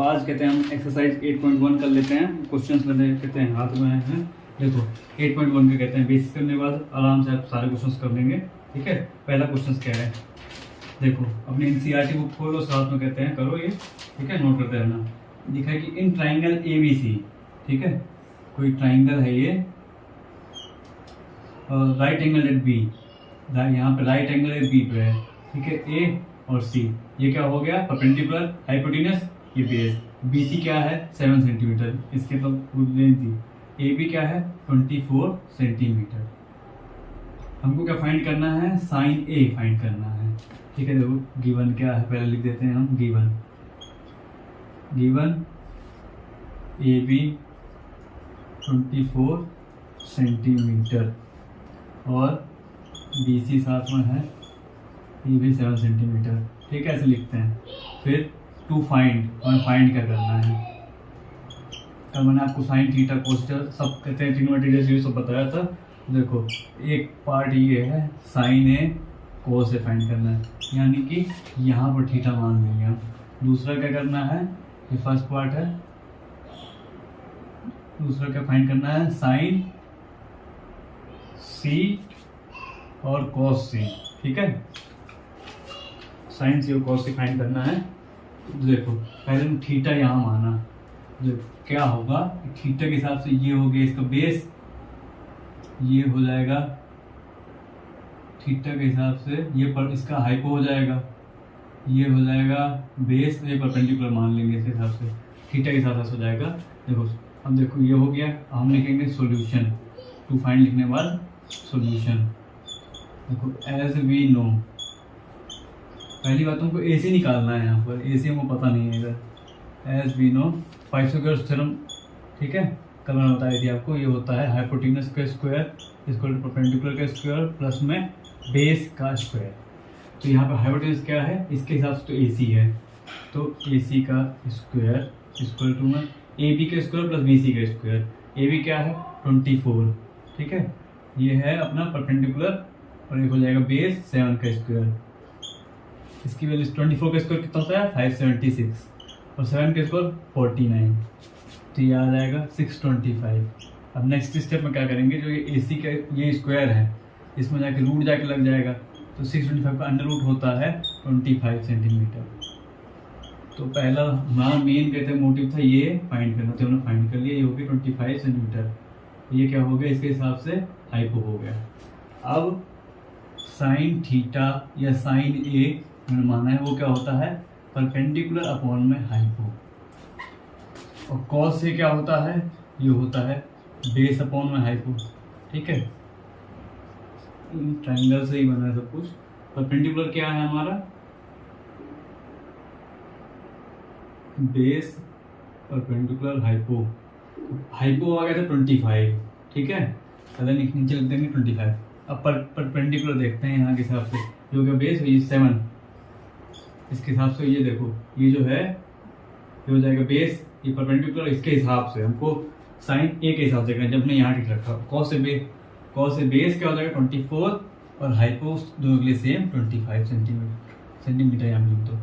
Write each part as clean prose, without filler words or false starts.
आज कहते हैं हम एक्सरसाइज 8.1 कर लेते हैं। क्वेश्चंस करने कहते हैं हाथ में हैं। देखो 8.1 के कहते हैं बेसिस करने के बाद आराम से आप सारे क्वेश्चंस कर लेंगे। ठीक है, पहला क्वेश्चन क्या है, देखो अपनी एनसीईआरटी बुक खोलो, साथ में कहते हैं करो ये। ठीक है, नोट करते रहना। लिखा है कि इन ट्राइंगल ABC, ठीक है, कोई ट्राइंगल है ये, राइट एंगल एट बी, यहाँ पे राइट एंगल एट बी पे है। ठीक है, ए और सी, ये क्या हो गया, परपेंडिकुलर, हाइपोटेन्यूस, ये बेस। BC क्या है 7 सेंटीमीटर, इसके तो रेंज थी। AB क्या है 24 सेंटीमीटर। हमको क्या फाइंड करना है, साइन A फाइंड करना है। ठीक है, देखो गिवन क्या है, पहले लिख देते हैं हम गिवन AB 24 सेंटीमीटर और BC साथ में है, ये भी 7 सेंटीमीटर। ठीक है, ऐसे लिखते हैं। फिर टू फाइंड, हमें फाइंड क्या करना है। कल मैंने आपको साइन थीटा कोस्टर सब कहते हैं ट्रिग्नोमेट्री रेशियो सब बताया था। देखो एक पार्ट ये है साइन ए कोस ए फाइंड करना है, यानी कि यहाँ पर थीटा मान लेंगे हम। दूसरा क्या करना है, ये फर्स्ट पार्ट है, दूसरा क्या फाइंड करना है, साइन सी और कॉस सी। ठीक है, साइन सी और कॉस सी फाइंड करना है। देखो पहले हम थीटा यहाँ माना, जो क्या होगा थीटा के हिसाब से ये हो गया इसका बेस, ये हो जाएगा थीटा के हिसाब से ये पर इसका हाइपो हो जाएगा, ये हो जाएगा बेस, ये परपेंडिकुलर मान लेंगे इसके हिसाब से, थीटा के हिसाब से हो जाएगा। देखो अब देखो ये हो गया, हम लिखेंगे सॉल्यूशन, टू फाइंड लिखने के बाद सॉल्यूशन। देखो एज वी नो, पहली बात हमको AC निकालना है, यहाँ पर AC हमको पता नहीं है इधर। As we know Pythagoras theorem, ठीक है, कल मैंने बताई थी आपको, ये होता है हाइपोटेन्यूस का स्क्वायर इक्वल टू परपेंडिकुलर का स्क्वायर प्लस में बेस का स्क्वायर। तो यहाँ पर हाइपोटेन्यूस क्या है, इसके हिसाब से तो AC है, तो AC का स्क्वायर इक्वल टू में AB का स्क्वायर प्लस BC का स्क्वायर। AB क्या है 24, ठीक है, ये है अपना परपेंडिकुलर, और एक हो जाएगा बेस 7 का स्क्वायर। इसकी वैल्यू 24 का स्क्वायर कितना होता है 576 और 7 का स्क्वायर 49, तो ये आ जाएगा 625। अब नेक्स्ट स्टेप में क्या करेंगे, जो ये AC का ये स्क्वायर है इसमें जाके रूट जाके लग जाएगा, तो 625 का अंडर रूट होता है 25 सेंटीमीटर। तो पहला हमारा मेन कहते हैं मोटिव था ये फाइंड करना, तो हमने फाइंड कर लिया, ये हो गया 25 सेंटीमीटर। ये क्या हो गया, इसके हिसाब से हाइपो हो गया। अब साइन थीटा या साइन A मैंने माना है वो क्या होता है परपेंडिकुलर अपॉन में हाइपो, और कॉस से क्या होता है, ये होता है बेस अपॉन में हाइपो। ठीक है, ट्रायंगल से ही बना है सब कुछ। परपेंडिकुलर क्या है हमारा, बेस परपेंडिकुलर हाइपो, हाइपो आ गया था 25। ठीक है, पहले नीचे लिख देंगे 25। अब परपेंडिकुलर देखते हैं यहाँ के हिसाब से, जो कि बेस ये 7, इसके हिसाब से ये देखो ये जो है ये हो जाएगा बेस, ये परपेंडिकुलर, इसके हिसाब से हमको साइन A के हिसाब से करना है। जब हमने यहाँ ठीक रखा कॉस से बेस क्या हो जाएगा 24 और हाइपो दोनों के लिए सेम 25 सेंटीमीटर यहाँ लिख दो।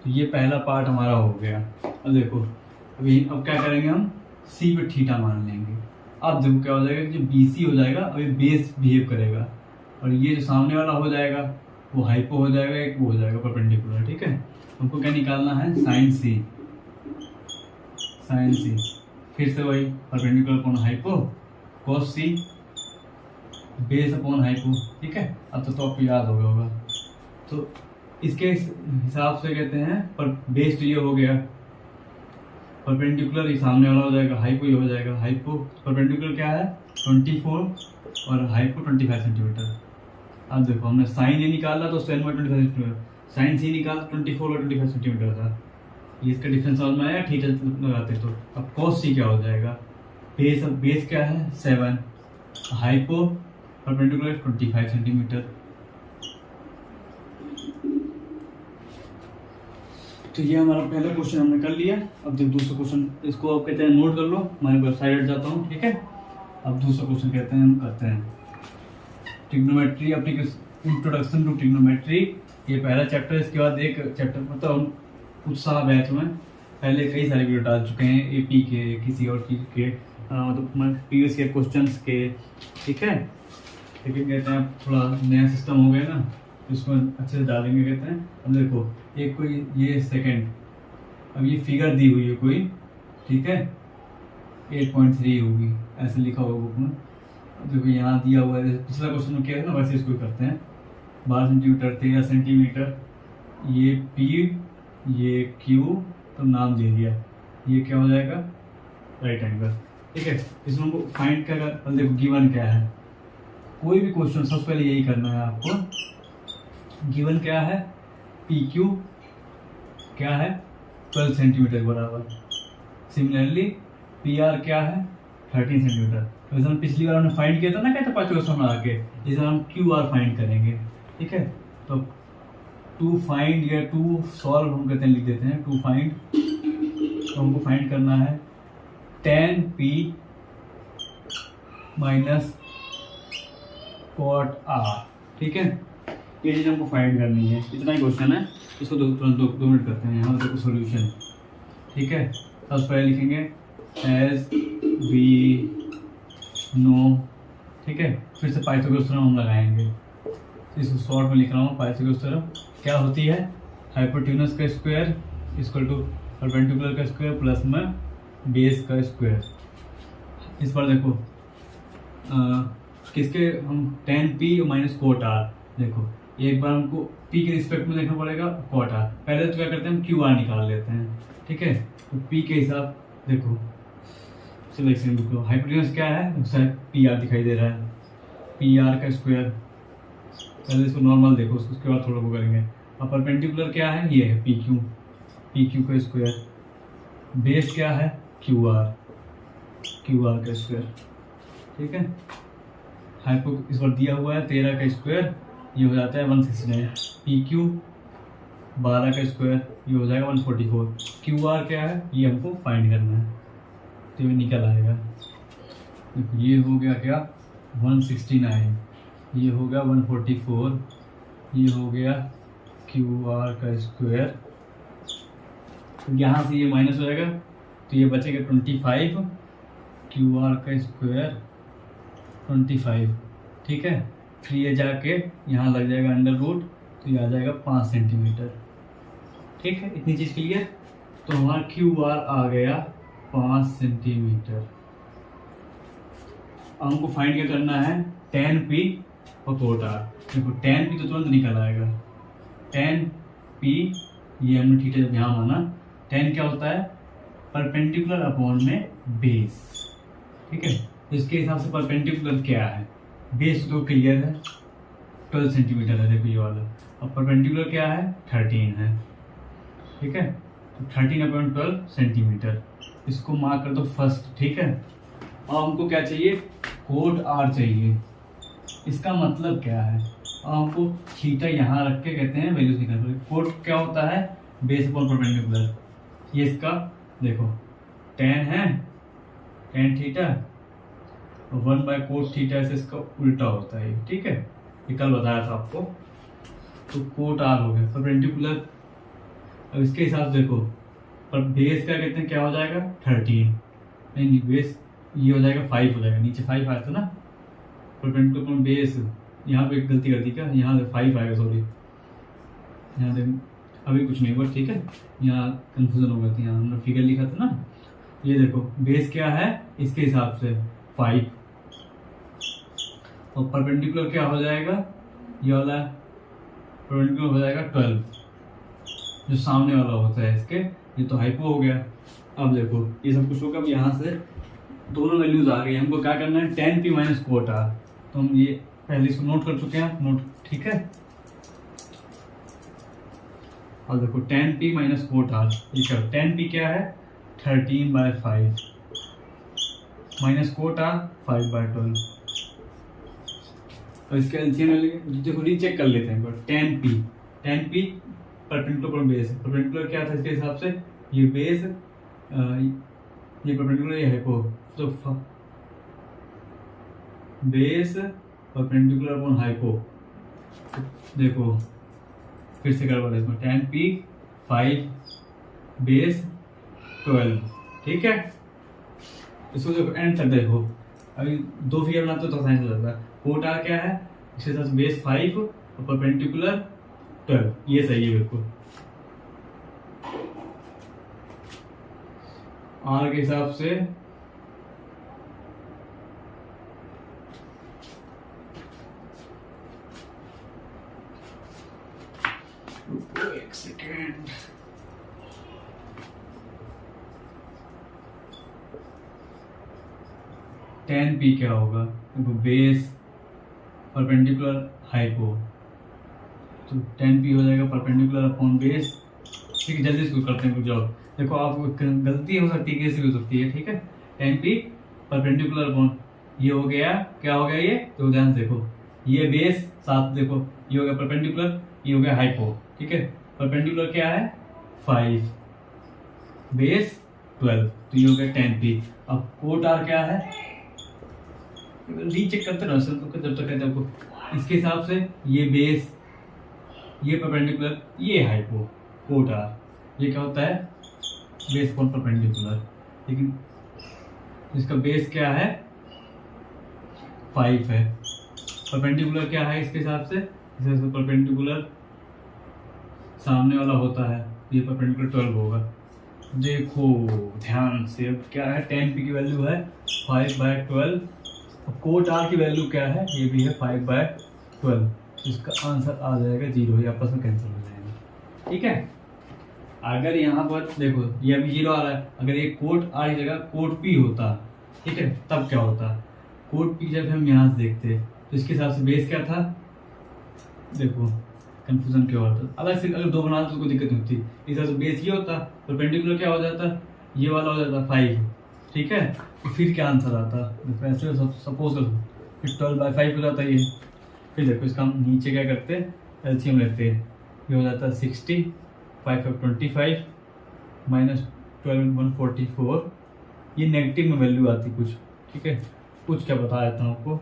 तो ये पहला पार्ट हमारा हो गया। अब देखो अब क्या करेंगे, हम C पे थीटा मान लेंगे। अब देखो क्या हो जाएगा, जो BC हो जाएगा अब ये बेस बिहेव करेगा, और ये जो सामने वाला हो जाएगा वो हाइपो हो जाएगा, एक वो हो जाएगा परपेंडिकुलर। ठीक है, हमको क्या निकालना है, साइन C, फिर से वही perpendicular upon hypo, cos C, base upon hypo. ठीक है, अब तो आपको याद हो गया होगा। तो इसके हिसाब से कहते हैं पर बेस तो ये हो गया, परपेंडिकुलर ये सामने वाला हो जाएगा, हाइपो ये हो जाएगा। हाइपो परपेंडिकुलर क्या है 24 और हाइपो 25 सेंटीमीटर। अब देखो हमने साइन A निकाला तो 7 में 25 सेंटीमीटर, साइन C निकाला 24 और 25 सेंटीमीटर था। ये इसका डिफरेंस समझ में आया, थीटा लगाते तो। अब कॉस C क्या हो जाएगा, बेस क्या है 7, हाइपो परपेंडिकुलर 25 सेंटीमीटर। तो ये हमारा पहला क्वेश्चन हमने कर लिया। अब जब दूसरा क्वेश्चन, इसको आप कहते हैं नोट कर लो, मैं वेबसाइट हट जाता हूँ। ठीक है, अब दूसरा क्वेश्चन कहते हैं हम करते हैं trigonometry application, introduction to trigonometry, ये पहला चैप्टर। इसके बाद एक चैप्टर मतलब कुछ साल बैच में पहले कई सारे वीडियो डाल चुके हैं एपी के, किसी और चीज़ के, मतलब प्रीवियस ईयर क्वेश्चंस के, ठीक है। लेकिन कहते हैं थोड़ा नया सिस्टम हो गया ना, इसको अच्छे से डालेंगे कहते हैं। अब देखो एक कोई ये सेकंड, अब ये फिगर दी हुई है कोई, ठीक है, 8.3 होगी ऐसे लिखा होगा बुक में। देखो यहाँ दिया हुआ है, पिछला क्वेश्चन में क्या है ना वैसे इसको करते हैं। 12 सेंटीमीटर, 13 सेंटीमीटर, ये पी, ये क्यू, तो नाम दे दिया, ये क्या हो जाएगा, राइट एंगल, ठीक है। इसमें हमको फाइंड क्या कर, देखो गिवन क्या है, कोई भी क्वेश्चन सबसे पहले यही करना है आपको। गिवन क्या है, पी क्यू क्या है 12 सेंटीमीटर बराबर। सिमिलरली पी आर क्या है 13 सेंटीमीटर। तो जैसे हम पिछली बार हमने फाइंड किया था ना, कहते हैं 5 क्वेश्चन में आके, इसे हम क्यू आर फाइंड करेंगे, ठीक है। तो टू फाइंड या टू सॉल्व हम कहते हैं, लिख देते हैं टू फाइंड। तो हमको फाइंड करना है tan p minus cot R, ठीक है। ये चीज़ हमको फाइंड करनी है, इतना ही क्वेश्चन है। इसको तुरंत 2 मिनट करते हैं। यहाँ देखो सॉल्यूशन, ठीक है। सबसे पहले लिखेंगे एज वी नो, ठीक है। फिर से पाइथागोरस थ्योरम हम लगाएंगे। इसको शॉर्ट में लिख रहा हूँ। पाइथागोरस थ्योरम क्या होती है, हाइपोटेन्यूज का स्क्वायर इक्वल टू परपेंडिकुलर का स्क्वायर प्लस में बेस का स्क्वायर। इस पर देखो किसके हम tan p minus cot R, देखो एक बार हमको p के रिस्पेक्ट में देखना पड़ेगा कोट आर। पहले तो क्या करते हैं हम क्यू आर निकाल लेते हैं, ठीक है। तो p के हिसाब देखो सिलेक्शन देखो, हाइपोटेन्यूज क्या है, शायद पी आर दिखाई दे रहा है, पी आर का स्क्वायर। पहले इसको नॉर्मल देखो, उसके बाद थोड़ा वो करेंगे। अब परपेंडिकुलर क्या है, ये है पी क्यू का स्क्वायर। बेस क्या है क्यू आर का स्क्वायर, ठीक है। हाइपो इस बार दिया हुआ है 13 का स्क्वायर, ये हो जाता है 169। पी क्यू 12 का स्क्वायर, ये हो जाएगा 144। क्यू आर क्या है, ये हमको फाइंड करना है, तो ये निकल आएगा। ये हो गया क्या 169, ये हो गया 144, ये हो गया क्यू आर का स्क्वायर। यहाँ से ये माइनस हो जाएगा, तो ये बचेगा 25, क्यू आर का स्क्वायर 25, ठीक है। फिर ये जाके यहाँ लग जाएगा अंडर रूट, तो ये आ जाएगा 5 सेंटीमीटर, ठीक है। इतनी चीज़ क्लियर। तो हमारा क्यू आर आ गया 5 सेंटीमीटर। हमको फाइंड क्या करना है, tan p और कोट आर। देखो tan p तो तुरंत निकल आएगा, tan p, ये हमने ठीक है ध्यान माना। tan क्या होता है, परपेंडिकुलर अपॉन में बेस, ठीक है। तो इसके हिसाब से परपेंडिकुलर क्या है, बेस तो क्लियर है 12 सेंटीमीटर है, देखो ये वाला। अब परपेंडिकुलर क्या है 13 है, ठीक है। तो 13/12 सेंटीमीटर, इसको मार्क कर दो फर्स्ट, ठीक है। और हमको क्या चाहिए, कोट आर चाहिए। इसका मतलब क्या है, हमको थीटा यहाँ रख के कहते हैं वैल्यूज निकालते हैं। कोट क्या होता है, बेस अपॉन परपेंडिकुलर। ये इसका देखो tan है, tan थीटा 1/कोट थीटा से इसका उल्टा होता है, ठीक है। ये कल बताया था आपको। तो कोट आर हो गया परपेंडिकुलर। अब इसके हिसाब से देखो, पर बेस का कहते हैं क्या हो जाएगा 13, नहीं बेस ये हो जाएगा 5 हो जाएगा, नीचे 5 आया था ना परपेंडिकुलर बेस। यहाँ पे एक गलती कर दी क्या, यहाँ से 5 आएगा, सॉरी यहाँ से अभी कुछ नहीं हुआ, ठीक है। यहाँ कंफ्यूजन हो गई थी, यहाँ हमने फिगर लिखा था ना। ये देखो बेस क्या है इसके हिसाब से 5, और परपेंडिकुलर क्या हो जाएगा, ये वाला परपेंडिकुलर हो जाएगा 12, जो सामने वाला होता है इसके। ये तो हाइपो हो गया। अब देखो ये सब कुछ होगा। अब यहाँ से दोनों वैल्यूज आ गई, हमको क्या करना है tan p minus cot R. तो हम ये पहले इसको नोट कर चुके हैं, नोट, ठीक है। अब देखो tan p minus cot R, ये क्या tan p क्या है 13/5 माइनस कोट आर 5/12। तो इसके एलसीएम में देखो रीचेक कर लेते हैं। tan p perpendicular base, perpendicular क्या था इसके हिसाब से, ये बेस, ये परपेंडिकुलर, ये हाइपो। तो बेस परपेंडिकुलर अपॉन हाइपो। देखो फिर से गड़बड़ है इसमें, tan p 5 बेस 12। ठीक है, इसको देखो एंड तक देखो, अभी दो फिगर बनाते तो साइंस हो जाता है। कोट आर क्या है, इसके साथ बेस 5 और परपेंडिकुलर 12, ये सही है बिल्कुल। आर के हिसाब से एक सेकेंड, टेन पी क्या होगा, देखो बेस परपेंडिकुलर हाइपो, तो टेन पी हो जाएगा परपेंडिकुलर अपॉन बेस। ठीक है, जल्दी इसको करते हैं कुछ जॉब। देखो आपको गलती हो सकती है, कैसी हो सकती है। ठीक है, टेन पी परपेंडिकुलर अपॉन, ये हो गया, क्या हो गया ये, तो ध्यान से देखो, ये बेस साथ देखो, ये हो गया परपेंडिकुलर, ये हो गया हाइपो। ठीक है, परपेंडिकुलर क्या है 5, बेस 12, तो ये हो गया 10 पी। अब कोट आर क्या है, रीचेक करते रहो सर, तो जब तक कहते आपको इसके हिसाब से ये बेस, ये परपेंडिकुलर, ये हाइपो, कोट आर, ये क्या होता है बेस अपॉन परपेंडिकुलर। लेकिन इसका बेस क्या है 5 है, परपेंडिकुलर क्या है इसके हिसाब से, जैसे परपेंडिकुलर सामने वाला होता है, ये परपेंडिकुलर 12 होगा। देखो ध्यान से, अब क्या है 10 पी की वैल्यू है 5/12, अब कोट आर की वैल्यू क्या है, ये भी है 5/12, इसका आंसर आ जाएगा 0, ये आपस में कैंसिल हो जाएगा। ठीक है, अगर यहाँ पर देखो ये अभी 0 आ रहा है, अगर ये कोट आर की जगह कोट पी होता, ठीक है, तब क्या होता, कोट पी जब हम यहाँ से देखते तो इसके हिसाब से बेस क्या था, देखो कंफ्यूजन क्या होता, अलग से अगर दो बनाते तो कोई दिक्कत नहीं होती। इस हिसाब से बेस ये होता, परपेंडिकुलर क्या हो जाता, ये वाला हो जाता 5। ठीक है, तो फिर क्या आंसर आता, ऐसे सपोज करो फिर 12/5 हो जाता ये। फिर देखो इसका हम नीचे क्या करते हैं, एलसीएम लेते हैं, ये हो जाता है 60, 5 5 25 माइनस 12 144, ये नेगेटिव में वैल्यू आती कुछ। ठीक है, कुछ क्या बता देता हूँ आपको,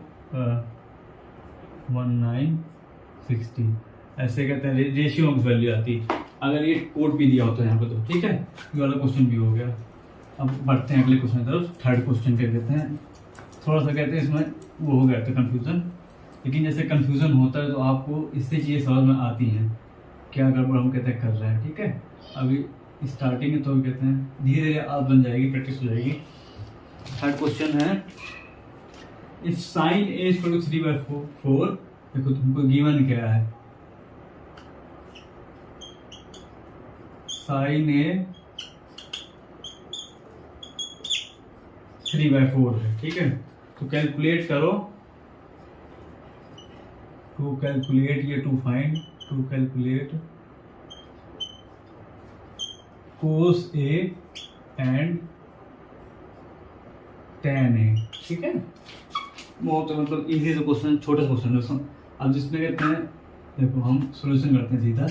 1960 ऐसे कहते हैं, रेशियो में वैल्यू आती, अगर ये कोड भी दिया होता है यहाँ पे तो। ठीक है, ये वाला क्वेश्चन भी हो गया। अब बढ़ते हैं अगले क्वेश्चन की तरफ, थर्ड क्वेश्चन क्या कहते हैं, थोड़ा सा कहते हैं इसमें वो हो गया था कन्फ्यूज़न, लेकिन जैसे कन्फ्यूज़न होता है तो आपको इससे चीज़ें समझ में आती हैं क्या गड़बड़ हम कहते हैं कर रहे हैं। ठीक है, अभी स्टार्टिंग में तो कहते हैं धीरे धीरे आदत बन जाएगी, प्रैक्टिस हो जाएगी। थर्ड क्वेश्चन है, if sine A is equal to 3/4, देखो तुमको गिवन क्या है, साइन ए 3/4 है। ठीक है, तो कैलकुलेट करो, टू कैलकुलेट ये to find, to calculate cos A and tan A. ठीक है, बहुत मतलब इजी से क्वेश्चन, छोटा क्वेश्चन है। अब जिसमें कहते हैं, देखो हम सॉल्यूशन करते हैं सीधा,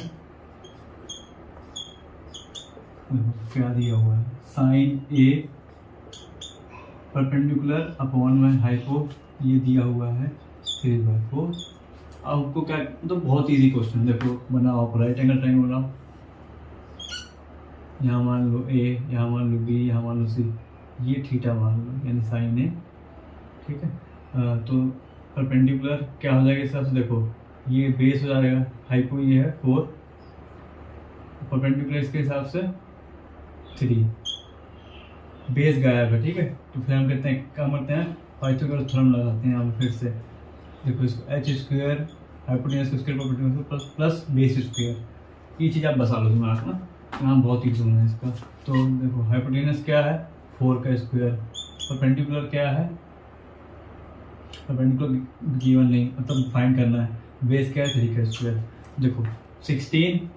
क्या दिया हुआ है, साइन ए परपेंडिकुलर अपॉन में हाइपो, ये दिया हुआ है 3/4। आपको क्या मतलब बहुत इजी क्वेश्चन, देखो बनाओ आप राइट एंगल ट्रायंगल बनाओ, यहाँ मान लो ए, यहाँ मान लो बी, यहाँ मान लो सी, ये थीटा मान लो, यानी साइन ए। ठीक है, तो परपेंडिकुलर क्या हो जाएगा इस हिसाब से, देखो ये बेस हो जाएगा, हाइपो ये है 4, परपेंडिकुलर इसके हिसाब से 3, बेस गायब है। ठीक है, तो फिर हम कहते हैं क्या करते हैं, पाइथागोरस थ्योरम लगाते हैं। हम फिर से देखो इसको h² hypotenuse square perpendicular plus base square, ये चीज़ आप बसा लो दिमाग में, यहाँ बहुत ईजी होना है इसका। तो देखो हाइपोटेनस क्या है 4 का स्क्वायर, परपेंडिकुलर क्या है, परपेंडिकुलर गिवन नहीं, मतलब फाइंड करना है, बेस क्या है 3 का स्क्वायर। देखो 69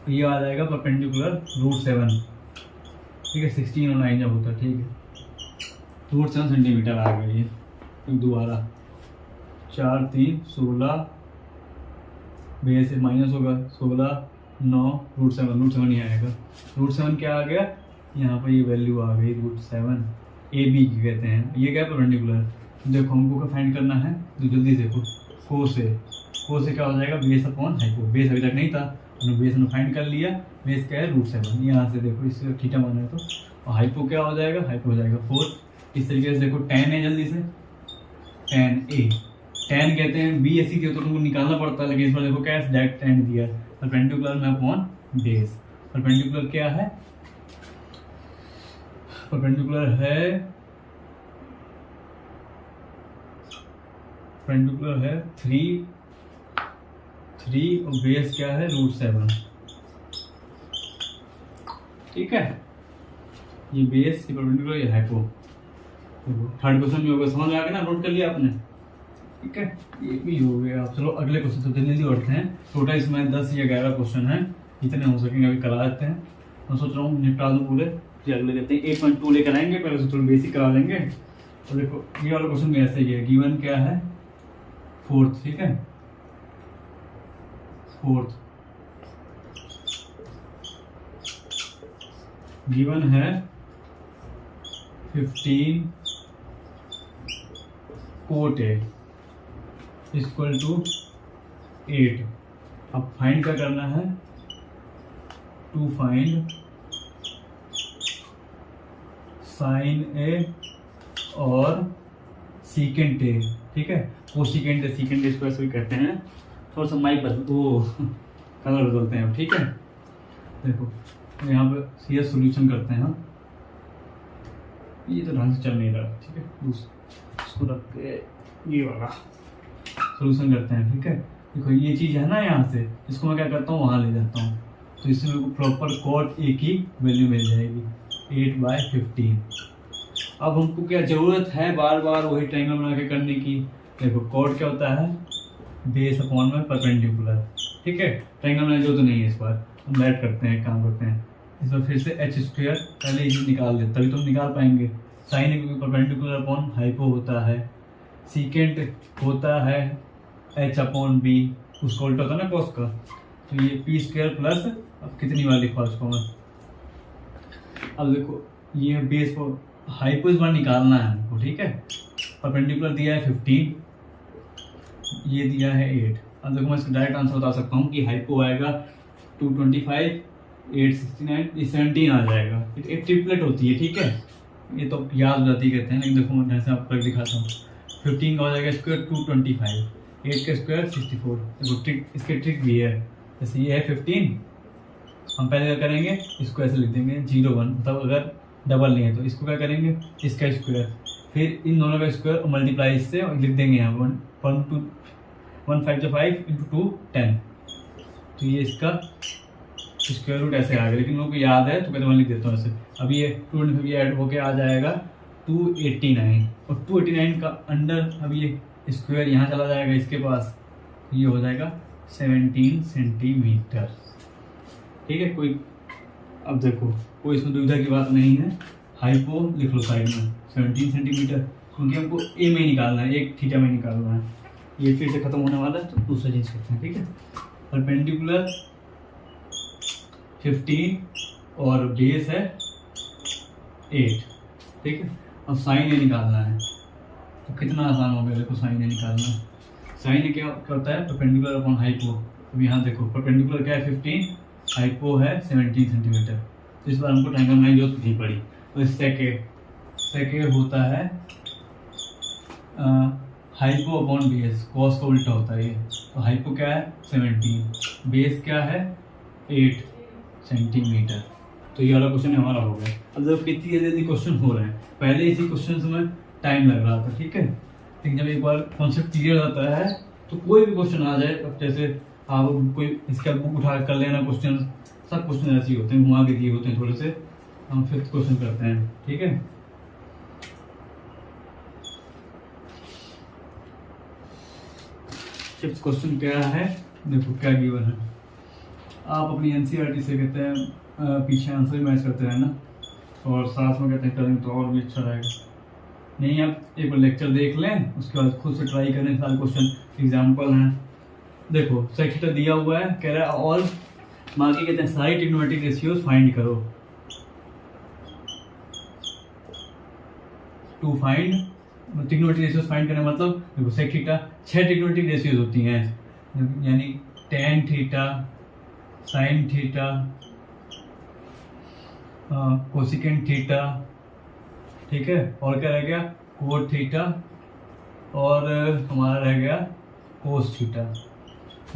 ये आ जाएगा परपेंडिकुलर √7। ठीक है, 16 और 9 जब होता है, ठीक है, √7 सेंटीमीटर आ गया ये। दोबारा 4 3 16, बेस से माइनस होगा 16 9 √7 ही आएगा। √7 क्या आ गया, यहाँ पर ये वैल्यू आ गई √7, ए बी की कहते हैं, ये क्या परपेंडिकुलर। देखो हमको क्या फाइंड करना है, तो जल्दी देखो, कोस ए क्या हो जाएगा, बेस अपॉन हाइपो, बेस अभी तक नहीं था, हमने बेस में फाइंड कर लिया। बेस क्या है √7। यहाँ से देखो इससे थीटा माना है तो, और हाइपो क्या हो जाएगा, हाइपो हो जाएगा 4। इस तरीके से देखो tan है, जल्दी से tan A, tan कहते हैं BSc के तो तुमको निकालना पड़ता है, लेकिन इस बार देखो क्या है डायरेक्ट tan दिया है। परपेंडिकुलर में अपॉन बेस, परपेंडिकुलर क्या है, परपेंडिकुलर है, परपेंडिकुलर है 3 और बेस क्या है √7। ठीक है, ये बेस, ये परपेंडिकुलर, ये हाइपो। थर्ड क्वेश्चन भी होगा, समझ में आ गया ना, नोट कर लिया आपने। ठीक है, ये भी हो गया। आप चलो अगले क्वेश्चन से जल्दी उठते हैं। टोटल इसमें 10 या 11 क्वेश्चन है, इतने हो सकेंगे अभी करा देते हैं। मैं सोच रहा हूँ निपटा दूँ पूरे, फिर अगले देते हैं 8.2 लेकर आएंगे। पहले से थोड़ा बेसिक करा लेंगे। तो देखो ये वाला क्वेश्चन भी ऐसे ही है, गिवन क्या है 4th। ठीक है, 4th गिवन है 15 कोट A इक्वल टू 8। अब फाइंड क्या करना है, टू फाइंड साइन A और सीकेंट A। ठीक है, वो सीकेंट A इसको ऐसे भी कहते हैं। थोड़ा सा माइक बदल, वो कलर बदलते हैं। ठीक है, देखो तो यहाँ पे सीधा सोल्यूशन करते हैं हम। ये तो ढंग से चल नहीं रहा। ठीक है, इसको रख के ये वाला सोल्यूशन करते हैं। ठीक है, देखो ये चीज़ है ना, यहाँ से इसको मैं क्या करता हूँ वहाँ ले जाता हूँ, तो इससे मेरे को प्रॉपर कॉट A की वैल्यू मिल जाएगी 8/15। अब हमको क्या ज़रूरत है बार बार वही ट्रायंगल बना के करने की। देखो कॉट क्या होता है, बेस अपॉन में परपेंडिकुलर। ठीक है, ट्रायंगल में जो तो नहीं है, इस बार हम ऐड करते हैं, काम करते हैं। इस बार फिर से h², पहले ये निकाल दे तभी तुम निकाल पाएंगे। साइन A क्योंकि परपेंडिकुलर अपॉन हाइपो होता है, सीकेंट होता है h/b, उसका उल्टा होता है ना कॉस का। तो ये p² प्लस, अब कितनी वाली कॉस को मैं, अब देखो ये बेस को हाइपो इस बार निकालना है हमको। ठीक है, परपेंडिकुलर दिया है 15, ये दिया है 8। अब देखो मैं इसका डायरेक्ट आंसर बता सकता हूँ कि हाइपो आएगा 225, 869, 17 आ जाएगा। एक ट्रिपलेट होती है। ठीक है, ये तो याद हो जाती कहते हैं, लेकिन देखो मैं जैसे आपको दिखाता हूँ। 15 का हो जाएगा स्क्वायर 225, 8 का स्क्वायर 64। देखो ट्रिक, इसके ट्रिक भी है। जैसे ये है 15, हम पहले क्या करेंगे, इसको ऐसे लिख देंगे 0 1, मतलब अगर डबल नहीं है तो इसको क्या करेंगे, इसका स्क्वायर, फिर इन दोनों का स्क्वायर और मल्टीप्लाई इससे और लिख देंगे यहाँ 1 5 × 2 10। तो ये इसका स्क्वायर रूट ऐसे आ गया, लेकिन लोगों को याद है तो कहते मैं लिख देता हूँ ऐसे। अब ये 225 ऐड होके आ जाएगा 289, और 289 का अंडर अब ये स्क्वायर यहाँ चला जाएगा इसके पास, ये हो जाएगा 17 सेंटीमीटर। ठीक है, कोई अब देखो कोई इसमें दुविधा की बात नहीं है। हाइपो लिख लो साइड में 17 सेंटीमीटर, क्योंकि हमको ए में निकालना है, एक थीटा में निकालना है। ये फिर से खत्म होने वाला है तो दूसरा चीज करते हैं। ठीक है, परपेंडिकुलर 15 और बेस है 8। ठीक है, अब साइन ए निकालना है, तो कितना आसान हो गया। देखो साइन ए निकालना है, साइन ए क्या होता है, परपेंडिकुलर अपॉन हाइपो। अब यहाँ देखो परपेंडिकुलर क्या है 15, हाइपो है 17 सेंटीमीटर। तो इस बार हमको ट्रायंगल बनाने की जरूरत नहीं पड़ी। तो सेकेंड होता है हाइपो अपॉन बेस, कॉस का उल्टा होता है ये। तो हाइपो क्या है 17, बेस क्या है 8 सेंटीमीटर। तो ये वाला क्वेश्चन हमारा हो गया। अब जब कितनी जल्दी क्वेश्चन हो रहे हैं, पहले इसी क्वेश्चन में टाइम लग रहा था। ठीक है, लेकिन जब एक बार कॉन्सेप्ट क्लियर होता है तो कोई भी क्वेश्चन आ जाए, अब जैसे आप कोई इसका बुक उठा कर लेना, क्वेश्चन सब क्वेश्चन ऐसे ही होते हैं, घुमा के दिए होते हैं थोड़े से। हम 5th क्वेश्चन करते हैं। ठीक है, फिफ्थ क्वेश्चन क्या है, देखो क्या गिवन है। आप अपनी एनसीईआरटी से कहते हैं पीछे आंसर मैच करते रहना, और साथ में कहते हैं करेंगे तो और भी अच्छा रहेगा। नहीं, आप एक बार लेक्चर देख लें, उसके बाद खुद से ट्राई करें। सारे क्वेश्चन एग्जाम्पल हैं। देखो सेक्टर दिया हुआ है, कह रहा है ऑल मार्के कहते हैं सारी ट्रिग्नोमेट्रिक रेशियोज फाइंड करो। To find trigonometric ratios find करने मतलब देखो सेक थीटा 6 ट्रिग्नोमेट्रिक रेशियोज होती हैं, यानी tan theta sine theta, cosecant theta, ठीक है, और क्या रह गया, कोट थीटा, और हमारा रह गया कोस थीटा।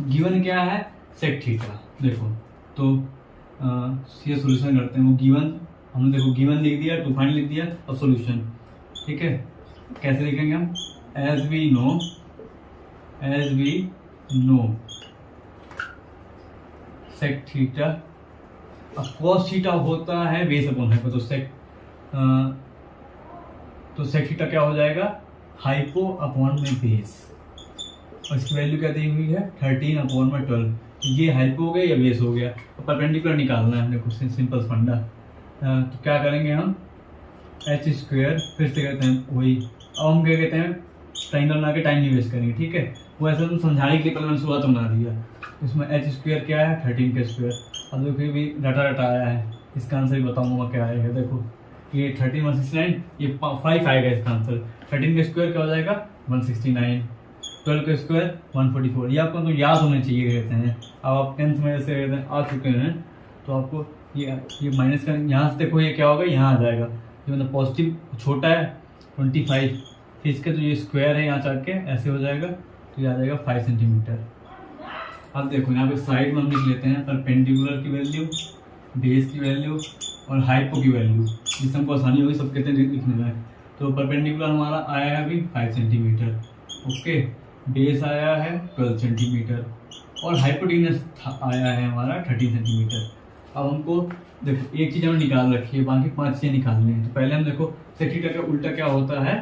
गिवन क्या है, सेक थीटा। देखो तो ये सॉल्यूशन करते हैं, वो गिवन हमने देखो गिवन लिख दिया, टू फाइंड लिख दिया और सॉल्यूशन, ठीक है। कैसे लिखेंगे हम, as we know sec theta, अब कॉस थीटा होता है बेस अपॉन हाइपो, तो सेक थीटा क्या हो जाएगा, हाइपो अपॉन में बेस, और इसकी वैल्यू क्या दी हुई है 13 अपॉन में 12। ये हाइपो हो गया या बेस हो गया, तो परपेंडिकुलर निकालना है, देखो सिंपल फंडा। तो क्या करेंगे हम, एच स्क्वायर, फिर से कहते हैं वही, अब हम क्या कहते हैं ट्राइंगल बना के टाइम नहीं वेस्ट करेंगे, ठीक है। वो ऐसा तुम समझाने के लिए पहले मैंने शुरुआत बना दिया। इसमें एच स्क्वायर क्या है 13 का स्क्वायर, अब देखो भी डाटा आया है, इसका आंसर भी बताऊंगा क्या आएगा। देखो ये 13 169, ये 5 आएगा इसका आंसर। 13 का स्क्वायर क्या हो जाएगा 169, 12 का स्क्वायर 144। ये आपको तो याद होने चाहिए कहते हैं। अब आप 10th में से आ चुके हैं तो आपको ये माइनस का यहाँ से देखो ये क्या होगा, यहाँ आ जाएगा, ये मतलब पॉजिटिव छोटा है 25, फिर इसका जो ये स्क्वायर है यहाँ चढ़ के ऐसे हो जाएगा, तो ये आ जाएगा 5 सेंटीमीटर। अब देखो यहाँ पे साइड में हम लिख लेते हैं परपेंडिकुलर की वैल्यू, बेस की वैल्यू और हाइपो की वैल्यू, जिससे हमको आसानी होगी सब कहते हैं लिखने में। तो परपेंडिकुलर हमारा आया है अभी 5 सेंटीमीटर, ओके, बेस आया है 12 सेंटीमीटर और हाइपोटेन्यूस आया है हमारा 13 सेंटीमीटर। अब हमको देखो एक चीज़ हमने निकाल रखी है, बाकी 5 चीज़ें निकालनी है। तो पहले हम देखो सेक थीटा का उल्टा क्या होता है,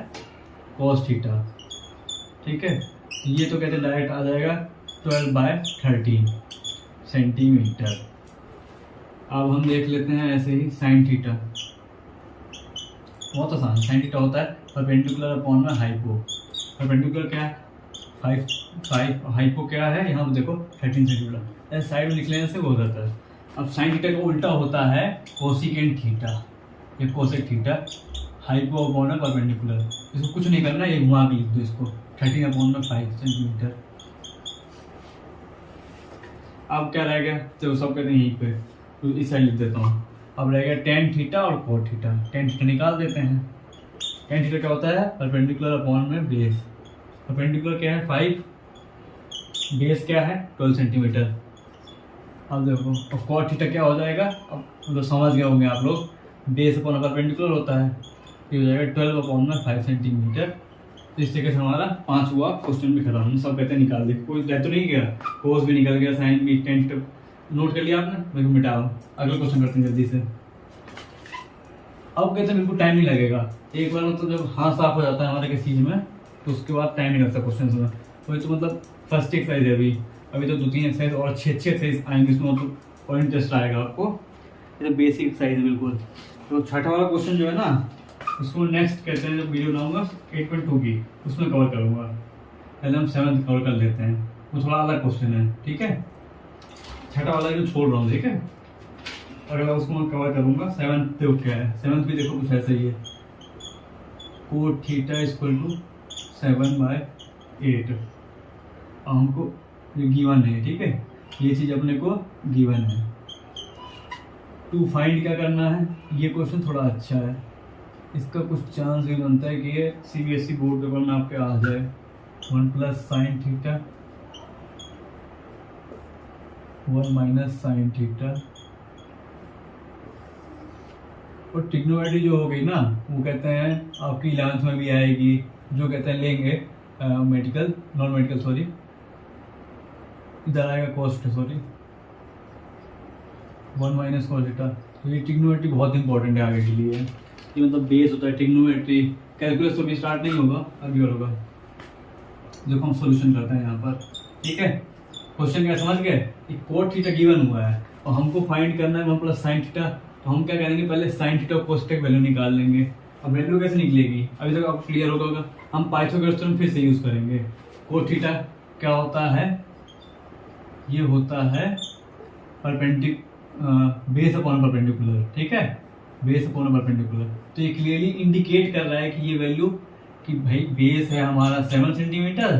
कॉस थीटा, ठीक है। ये तो कहते हैं डायरेक्ट आ जाएगा 12/13 सेंटीमीटर। अब हम देख लेते हैं ऐसे ही साइन थीटा, बहुत आसान, साइन थीटा होता है परपेंडिकुलर अपॉन में हाइपो। परपेंडिकुलर क्या है 5, हाइपो क्या है यहाँ देखो 13 सेंटीमीटर, ऐसे साइड में लिख लेने से हो जाता है। अब साइन थीटा का उल्टा होता है कोसिकेंट थीटा, ये कोसेक थीटा, हाइपो अपॉन में परपेंडिकुलर। इसको कुछ नहीं करना, ये घुमा के लिख दो इसको 13 अपॉन में 5 सेंटीमीटर। अब क्या रह गया, तो सब कहते हैं यहीं पे, तो इस साइड लिख देता हूँ। अब रह गया टेन थीटा और कोट थीटा, टेन थीटा निकाल देते हैं। टेन थीटा क्या होता है परपेंडिकुलर अपॉन में बेस, परपेंडिकुलर क्या है 5, बेस क्या है 12 सेंटीमीटर। अब देखो और कॉट थीटा क्या हो जाएगा, अब मतलब समझ गए होंगे आप लोग, बेस अपॉन परपेंडिकुलर होता है, ये हो जाएगा 12 अपॉन में 5 सेंटीमीटर। तो इस तरीके से हमारा 5 हुआ, क्वेश्चन भी खत्म, हम सब कहते निकाल दे, कोई रह तो नहीं गया, कोस भी निकल गया, साइन भी, टेन नोट कर लिया आपने, देखो मिटाओ, अगला क्वेश्चन करते हैं जल्दी से। अब कहते हैं बिल्कुल टाइम नहीं लगेगा, एक बार मतलब जब हाथ साफ हो जाता है हमारे किसी चीज़ में तो उसके बाद टाइम नहीं लगता क्वेश्चन में। वही तो मतलब फर्स्ट एक्सरसाइज है अभी तो 2-3 एक्सरसाइज और अच्छे एक्सरसाइज आएंगे इसमें, मतलब और इंटरेस्ट आएगा आपको। ये तो बेसिक एक्सरसाइज है बिल्कुल। तो छठा वाला क्वेश्चन जो है ना, उसको नेक्स्ट कहते हैं जब वीडियो बनाऊंगा 8.2 की, उसमें कवर करूंगा। पहले हम 7th कवर कर लेते हैं, वो थोड़ा अलग क्वेश्चन है, ठीक है। छठा वाला जो छोड़ रहा हूँ, ठीक है, अगला उसको मैं कवर करूंगा। 7th देखो क्या है, 7th भी देखो कुछ ऐसा ही है, कोट थीटा इक्वल टू 7/8। हमको ये गिवन है, ठीक है, ये चीज अपने को गिवन है। टू फाइंड क्या करना है, ये क्वेश्चन थोड़ा अच्छा है, इसका कुछ चांस ये बनता है कि ये CBSE बोर्ड पेपर में आपके आ जाए। 1 + sin थीटा 1 - sin थीटा, और ट्रिग्नोमेट्री जो हो गई ना, वो कहते हैं आपकी 11th में भी आएगी, जो कहते हैं लेंगे मेडिकल नॉन मेडिकल, सॉरी इधर आएगा कॉस्ट, सॉरी 1 - cos थीटा। तो ये ट्रिग्नोमेट्री बहुत इंपॉर्टेंट है आगे के लिए, ये मतलब बेस होता है ट्रिग्नोमेट्री। कैलकुलस तो भी स्टार्ट नहीं होगा, अभी और होगा। देखो हम सॉल्यूशन करते हैं यहाँ पर, ठीक है। क्वेश्चन क्या समझ गए, कोट थीटा गिवन हुआ है और हमको फाइंड करना है 1 + sin थीटा। तो हम क्या करेंगे, पहले sin थीटा और cos थीटा वैल्यू निकाल लेंगे। अब वैल्यू कैसे निकलेगी, अभी तक आपको क्लियर होगा, हम पाइथागोरस फिर से यूज करेंगे। कोट थीटा क्या होता है, ये होता है बेस अपॉन परपेंडिकुलर, ठीक है, बेस अपॉन परपेंडिकुलर। तो ये क्लियरली इंडिकेट कर रहा है कि ये वैल्यू कि भाई बेस है हमारा 7 सेंटीमीटर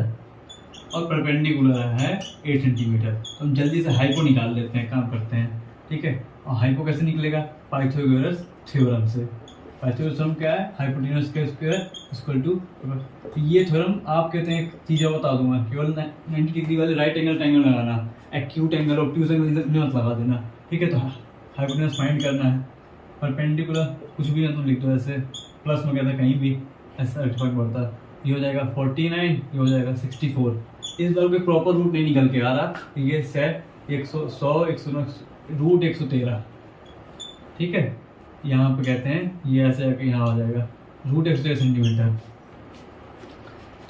और परपेंडिकुलर है 8 सेंटीमीटर। तो हम जल्दी से हाइपो निकाल लेते हैं, काम करते हैं, ठीक है। और हाइपो कैसे निकलेगा? पाइथागोरस थ्योरम से। पाइथागोरस थ्योरम क्या है? हाइपोटेन्यूज का स्क्वायर इक्वल टू। तो ये थ्योरम आप कहते हैं, एक चीज़ और बता दूंगा, केवल 90 डिग्री वाले राइट एंगल ट्रायंगल लगाना, एक्यूट एंगल ऑब्ट्यूज एंगल मत लगा देना, ठीक है। तो हाइपोटेन्यूज फाइंड करना है, परपेंडिकुलर कुछ भी तुम लिख दो, ऐसे प्लस में कहते हैं कहीं भी, ऐसा फर्क पड़ता है। ये हो जाएगा 49, ये हो जाएगा 64। इस बार कोई प्रॉपर रूट नहीं निकल के आ रहा, तो ये सेट 113, ठीक है। यहाँ पे कहते हैं ये ऐसे आके यहाँ आ जाएगा √113 सेंटीमीटर,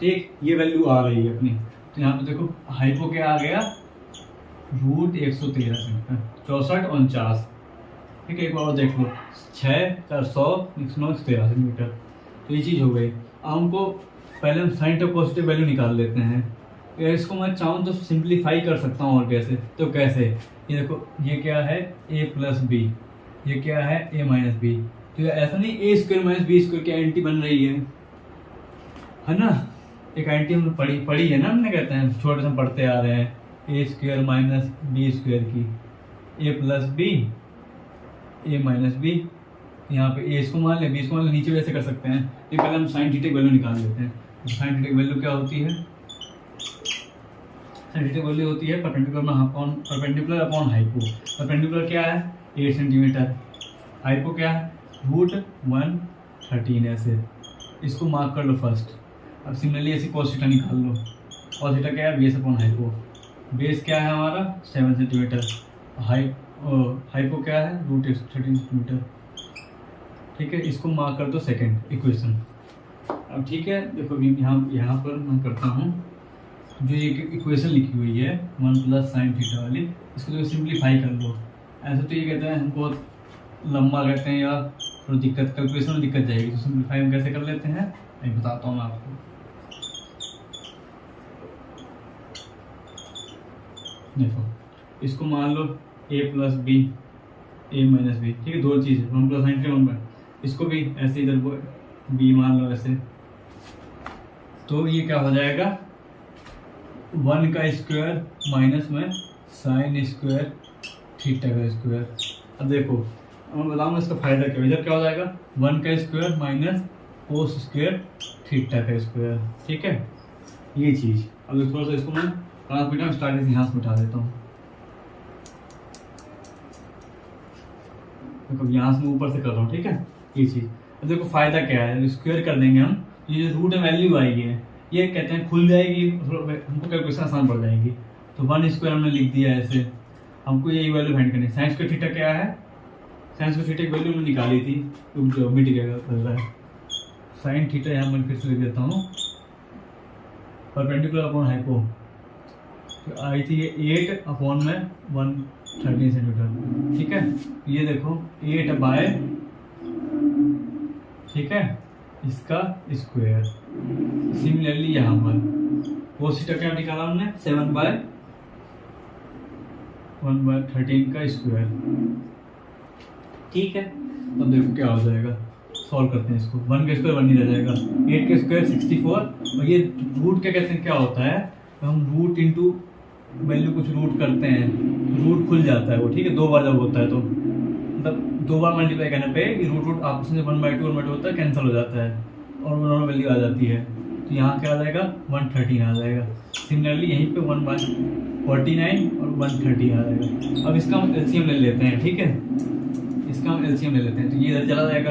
ठीक। ये वैल्यू आ रही है अपनी। तो यहाँ पे देखो हाइपो क्या आ गया? √113 सेंटीमीटर, 64 49, ठीक है। एक बार और देख लो, 6 4 100 113 सेंटीमीटर। तो ये चीज़ हो गई। अब हमको पहले हम साइन और पॉजिटिव वैल्यू निकाल लेते हैं। या इसको मैं चाहूँ तो सिंप्लीफाई कर सकता हूँ, और कैसे? तो कैसे? ये देखो, ये क्या है? a + b, ये क्या है? a - b। तो ये ऐसा नहीं a² - b² की आइडेंटिटी बन रही है ना? एक आइडेंटिटी हमने पढ़ी है ना, हमने कहते हैं छोटे से हम पढ़ते आ रहे हैं, a² - b² की, a + b a - b। यहाँ पे a इसको मान ले, b इसको मान ले, नीचे वैसे कर सकते हैं। ये पहले हम साइन थीटा की वैल्यू निकाल लेते हैं। तो साइन थीटा की वैल्यू क्या होती है? साइन थीटा की वैल्यू होती है परपेंडिकुलर अपॉन हाइपो। परपेंडिकुलर क्या है? 8 सेंटीमीटर। हाइपो क्या है? √113। ऐसे इसको मार्क कर लो फर्स्ट। अब सिमिलरली ऐसे cos थीटा निकाल लो। cos थीटा क्या है? Base upon hypo. बेस क्या है हमारा? 7 सेंटीमीटर। हाइपो क्या है? √13 सेंटीमीटर, ठीक है। इसको मार्क कर दो सेकंड इक्वेशन। अब ठीक है, देखो यहाँ पर मैं करता हूँ, जो ये इक्वेशन लिखी हुई है 1 + sin थीटा वाली, इसको तो सिंप्लीफाई कर लो। ऐसे तो ये कहते हैं हमको लंबा कहते हैं, या थोड़ी दिक्कत, कैलकुलेशन में दिक्कत जाएगी। तो सिंप्लीफाई हम कैसे कर लेते हैं, मैं बताता हूँ आपको। देखो, इसको मान लो a + b a - b, ठीक है। दो चीज़ 1 + sin थीटा 1, इसको भी ऐसे इधर b मान लो ऐसे। तो ये क्या हो जाएगा? 1 का स्क्वायर माइनस में sin² थीटा का स्क्वायर। अब देखो, मैं बताऊँगा इसका फायदा क्या है। इधर क्या हो जाएगा? 1 का स्क्वायर माइनस cos² थीटा का स्क्वायर, ठीक है। ये चीज़ अब थोड़ा सा इसको मैं ट्रांसमिटर स्टार्टिंग यहाँ से उठा देता हूँ। देखो यहाँ से मैं ऊपर से कर रहा हूँ, ठीक है। ये चीज़ अब देखो फायदा क्या है, स्क्वायर कर देंगे हम, ये जो रूट में वैल्यू आएगी है, ये कहते हैं खुल जाएगी, हमको कैलकुलेशन आसान पड़ जाएगी। तो 1² हमने लिख दिया ऐसे। हमको यही वैल्यू फाइंड करनी है। sin² थीटा क्या है? sin² थीटा की वैल्यू हमने निकाली थी, जो मिट गया। sin थीटा यहाँ मैं फिर से लिख देता हूँ, परपेंडिकुलर अपॉन हाइपो तो आई थी ये 8/113 सेंटीमीटर, ठीक है। ये देखो 8/, ठीक है, इसका स्क्वायर। सिमिलरली यहाँ पर cos थीटा क्या निकाला हमने? 7/113 का स्क्वायर, ठीक है। अब देखो क्या हो जाएगा, सॉल्व करते हैं इसको। 1 का स्क्वायर 1 नहीं रह जाएगा, 8 का स्क्वायर 64। और ये रूट क्या कहते हैं, क्या होता है, हम रूट इंटू वैल्यू कुछ रूट करते हैं, रूट खुल जाता है वो, ठीक है। 2 बार जब होता है तो मतलब 2 बार मल्टीप्लाई करने पे रूट आपस में 1/2 होता है, कैंसिल हो जाता है और नॉर्मल वैल्यू आ जाती है। तो यहाँ क्या आ जाएगा? 113 आ जाएगा। सिमिलरली यहीं पे 1/49 और 130 आ जाएगा। अब इसका हम एलसीएम ले लेते हैं, ठीक है। इसका हम एलसीएम ले लेते हैं, तो ये इधर चला जाएगा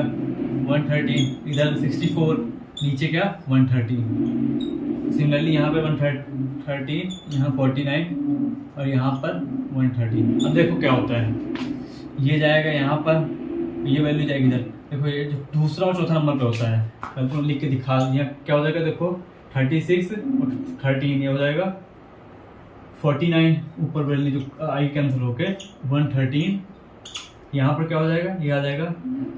130, इधर 64, नीचे क्या 130। सिमिलरली यहाँ पे 113, यहाँ 49 और यहाँ पर 130। अब देखो क्या होता है, ये जाएगा यहाँ पर, ये वैल्यू जाएगी इधर। देखो ये जो दूसरा और चौथा नंबर पे होता है, तो लिख के दिखा, यहाँ क्या हो जाएगा, देखो 36 और 13, ये हो जाएगा 49, ऊपर वैल्यू जो आई कैंसिल होके 113। यहाँ पर क्या हो जाएगा, ये आ जाएगा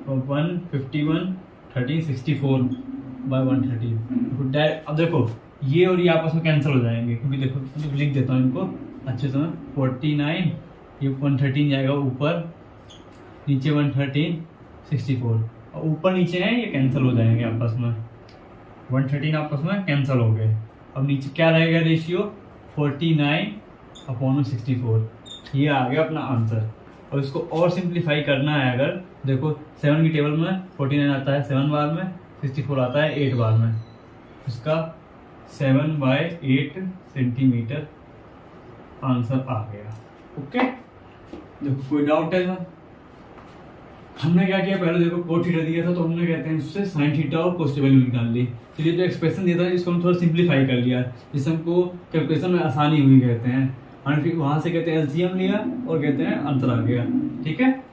151 13 64/113। अब देखो ये और ये आपस में कैंसिल हो जाएंगे, क्योंकि देखो लिख देता हूँ इनको अच्छे से। 49, ये 113 जाएगा ऊपर, नीचे 113 64, और ऊपर नीचे है ये कैंसिल हो जाएंगे आपस में, 113 आपस में कैंसिल हो गए। अब नीचे क्या रहेगा रेशियो 49/64। ये आ गया अपना आंसर। और इसको और सिंप्लीफाई करना है अगर, देखो 7 की टेबल में 49 आता है 7 बार में, 64 आता है 8 बार में, इसका 7/8 सेंटीमीटर आंसर आ गया। ओके, देखो कोई डाउट है इसमें? हमने क्या किया, पहले देखो कोट थीटा दिया था तो हमने कहते हैं उससे साइन थीटा और कोस की वैल्यू निकाल ली। तो ये जो एक्सप्रेशन दिया था इसको हम थोड़ा सिंप्लीफाई कर लिया, जिससे हमको कैलकुलेशन में आसानी हुई कहते हैं। और फिर वहां से कहते हैं एलसीएम लिया और कहते हैं आंसर आ गया। ठीक है,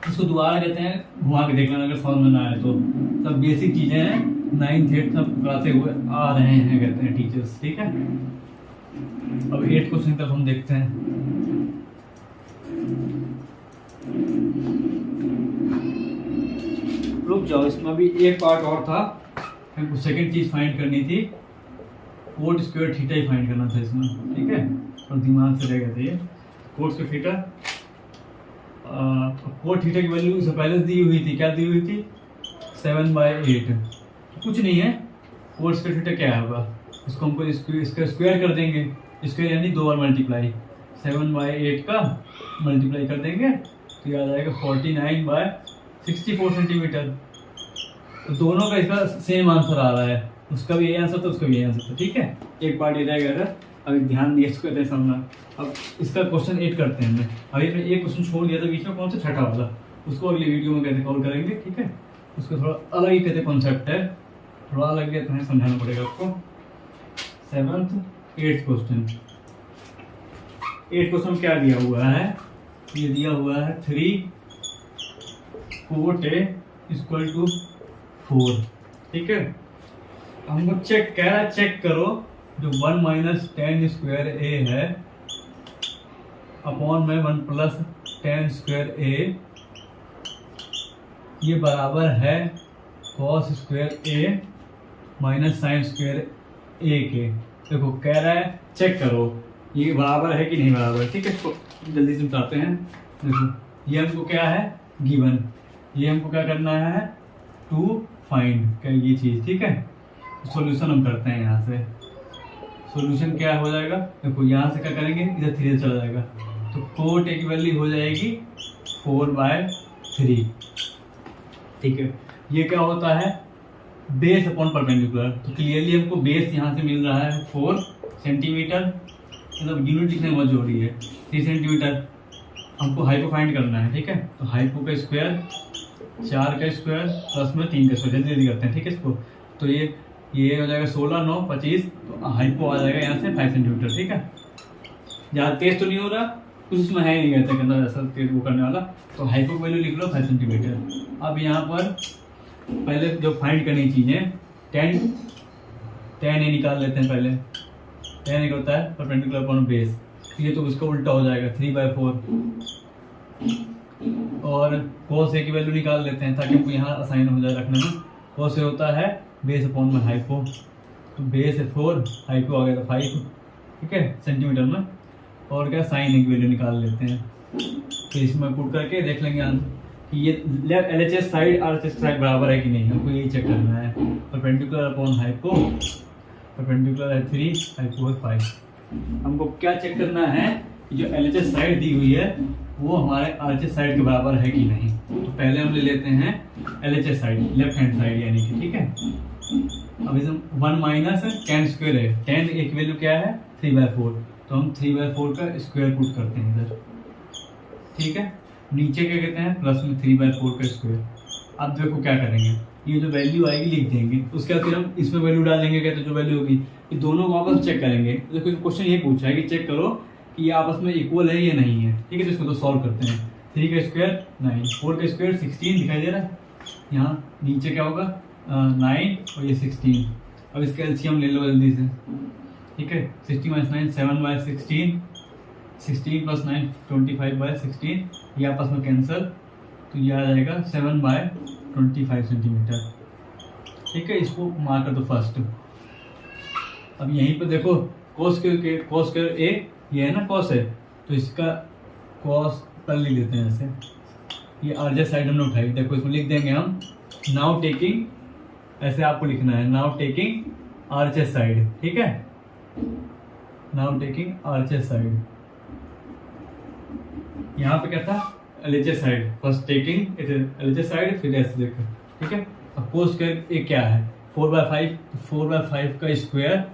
इसको दोबारा कहते हैं घुमा के देख लेना अगर समझ में ना आए तो। सब बेसिक चीजें हैं, 9th 8th सब पढ़ाते हुए आ रहे हैं कहते हैं टीचर्स। ठीक है, अब 8 क्वेश्चन तक हम देखते हैं। रुक जाओ, इसमें भी एक पार्ट और था, हमको सेकंड चीज फाइंड करनी थी, कोट स्क्वायर थीटा ही फाइंड करना था इसमें। ठीक है, और दिमाग से रह गया था ये coat square theta. Cot theta की वैल्यू इससे पहले दी हुई थी, क्या दी हुई थी 7/8। कुछ नहीं है, कोट स्क्वायर थीटा क्या होगा, इसको हमको इसका स्क्वायर कर देंगे, स्क्वायर यानी 2 बार मल्टीप्लाई, 7/8 का मल्टीप्लाई कर देंगे तो ये आ जाएगा 49/64 सेंटीमीटर। तो दोनों का इसका सेम आंसर आ रहा है, उसका भी यही आंसर था उसका भी यही आंसर था। ठीक है, एक पार्ट ये रहेगा अगर, अभी ध्यान दिए इसको कहते हैं समझना। अब इसका क्वेश्चन 8 करते हैं हमने, अभी हमने एक क्वेश्चन छोड़ दिया था बीच में, कौन सा छठा वाला, उसको अगली वीडियो में कहते कॉल करेंगे। ठीक है, उसका थोड़ा अलग ही कहते कॉन्सेप्ट है, थोड़ा अलग कहते हैं, समझाना पड़ेगा आपको। 7th 8th question. 8 क्वेश्चन क्या दिया हुआ है, ये दिया हुआ है 3 कोट A = 4। ठीक है, हमको चेक कह रहा है, चेक करो जो 1 - tan स्क्वायर A है अपॉन में 1 + tan स्क्वायर A, ये बराबर है cos square A - sin square A के। देखो कह रहा है चेक करो ये बराबर है कि नहीं बराबर। ठीक है, इसको जल्दी से बताते हैं। देखो ये हमको क्या है गिवन, ये हमको क्या करना है टू फाइंड क्या ये चीज। ठीक है, सॉल्यूशन हम करते हैं यहाँ से। सॉल्यूशन क्या हो जाएगा, देखो यहाँ से क्या करेंगे, इधर 3 चला जाएगा तो कोट A की वैल्यू हो जाएगी 4/3। ठीक है, ये क्या होता है बेस अपॉन परपेंडिकुलर। तो क्लियरली हमको बेस यहाँ से मिल रहा है 4 सेंटीमीटर, मतलब यूनिट लिखने में जो रही है 3 सेंटीमीटर। हमको हाइपो फाइंड करना है। ठीक है, तो हाइपो का स्क्वायर 4 का स्क्वायर प्लस में 3 का स्क्वायर जल्दी करते हैं। ठीक है, इसको तो ये हो जाएगा 16 9 25, तो हाइपो आ जाएगा यहाँ से 5 सेंटीमीटर। ठीक है, ज़्यादा तेज तो नहीं हो रहा, कुछ इसमें है नहीं कहते कहना ऐसा तेज वो करने वाला, तो हाइपो की वैल्यू लिख लो 5 सेंटीमीटर। अब यहाँ पर पहले जो फाइंड करनी चीज़ें tan A निकाल लेते हैं पहले। tan A होता है परपेंडिकुलर अपॉन बेस, ये तो उसका उल्टा हो जाएगा 3/4। और cos A की वैल्यू निकाल लेते हैं ताकि हमको यहाँ आसानी हो जाए रखने में। cos A होता है बेस अपॉन में हाइपो, तो बेस है 4, हाइपो आ गया था 5। ठीक है, सेंटीमीटर में। और क्या साइन A की वैल्यू निकाल लेते हैं, तो इसमें पुट करके देख लेंगे कि ये LHS साइड RHS साइड बराबर है कि नहीं, हमको यही चेक करना है। परपेंडिकुलर अपॉन हाइपो, परपेंडिकुलर है 3, हाइपो है 5। हमको क्या चेक करना है कि जो LHS साइड दी हुई है वो हमारे RHS साइड के बराबर है कि नहीं। तो पहले हम ले लेते हैं LHS side, left hand side यानी कि। ठीक है, अब इसमें 1 - tan स्क्वायर है, tan A की वैल्यू क्या है 3/4, तो हम 3/4 का स्क्वायर पुट करते हैं इधर। ठीक है, नीचे क्या कहते हैं प्लस में 3/4 का स्क्वायर। अब देखो क्या करेंगे, ये जो वैल्यू आएगी लिख देंगे, उसके बाद फिर हम इसमें वैल्यू डालेंगे, कहते हैं जो वैल्यू होगी ये दोनों को आपस चेक करेंगे। देखो क्वेश्चन ये पूछा है कि चेक करो कि ये आपस में इक्वल है या नहीं है। ठीक है, तो इसको तो सॉल्व करते हैं। 3 का स्क्वायर 9, 4 का स्क्वायर 16 दिखाई दे रहा है, यहाँ नीचे क्या होगा 9 और ये 16। अब इसका एलसीएम ले लो जल्दी से। ठीक है, 60 - 9 7/16, 16 + 9 25/16, ये आपस में कैंसल, तो ये आ जाएगा 7/25 सेंटीमीटर। ठीक है, इसको मार्क कर दो फर्स्ट। अब यहीं पर देखो cos स्क्वायर A ये है ना cos है, तो इसका cos पर लिख देते हैं ऐसे। ये RHS साइड हमने उठाई, देखो इसमें लिख देंगे हम नाउ टेकिंग, ऐसे आपको लिखना है नाउ टेकिंग RHS साइड, ठीक है। नाउ टेकिंग RHS साइड, यहाँ पे क्या था LHS side, first taking LHS side फिर ऐसे देखो, ठीक है। अब कोस स्क्वायर ये क्या है 4/5, तो 4/5 का स्क्वायर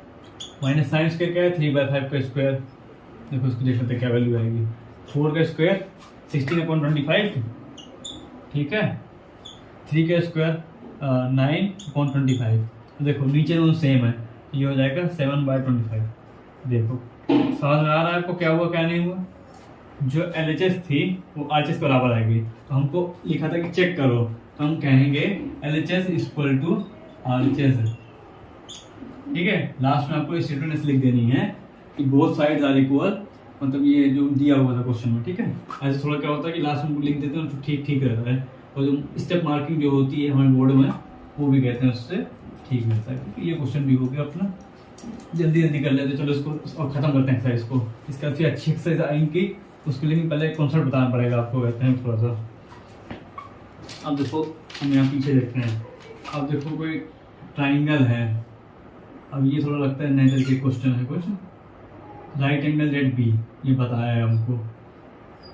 माइनस साइन स्क्वायर क्या है 3/5 का स्क्वायर। देखो इसको देख लेते हैं क्या वैल्यू आएगी। 4 का स्क्वायर 16/25, ठीक है। 3 का स्क्वायर 9/25। देखो नीचे दोनों सेम है, ये हो जाएगा 7/25। देखो समझ में आ रहा है आपको क्या हुआ क्या नहीं हुआ। जो LHS थी वो RHS के बराबर आएगी, तो हमको लिखा था कि चेक करो, तो हम कहेंगे LHS इक्वल टू RHS, ठीक है। लास्ट में आपको स्टेटमेंट लिख देनी है कि बोथ साइड्स आर इक्वल, मतलब ये जो दिया हुआ था क्वेश्चन में, ठीक है। ऐसे थोड़ा क्या होता है कि लास्ट में लिख देते हैं तो ठीक ठीक रहता है, और जो स्टेप मार्किंग जो होती है हमारे बोर्ड में वो भी कहते हैं उससे ठीक रहता है, क्योंकि ये क्वेश्चन भी हो गया अपना। जल्दी जल्दी कर लेते, चलो इसको और खत्म करते हैं एक्सरसाइज को। इसका फिर अच्छी एक्सरसाइज आएंगी, उसके लिए पहले कॉन्सेप्ट बताना पड़ेगा आपको, कहते हैं थोड़ा सा। अब देखो हम यहाँ पीछे देखते हैं, अब देखो कोई ट्राइंगल है। अब ये थोड़ा लगता है नए तरीके क्वेश्चन है कुछ। राइट एंगल जेड बी ये बताया है हमको,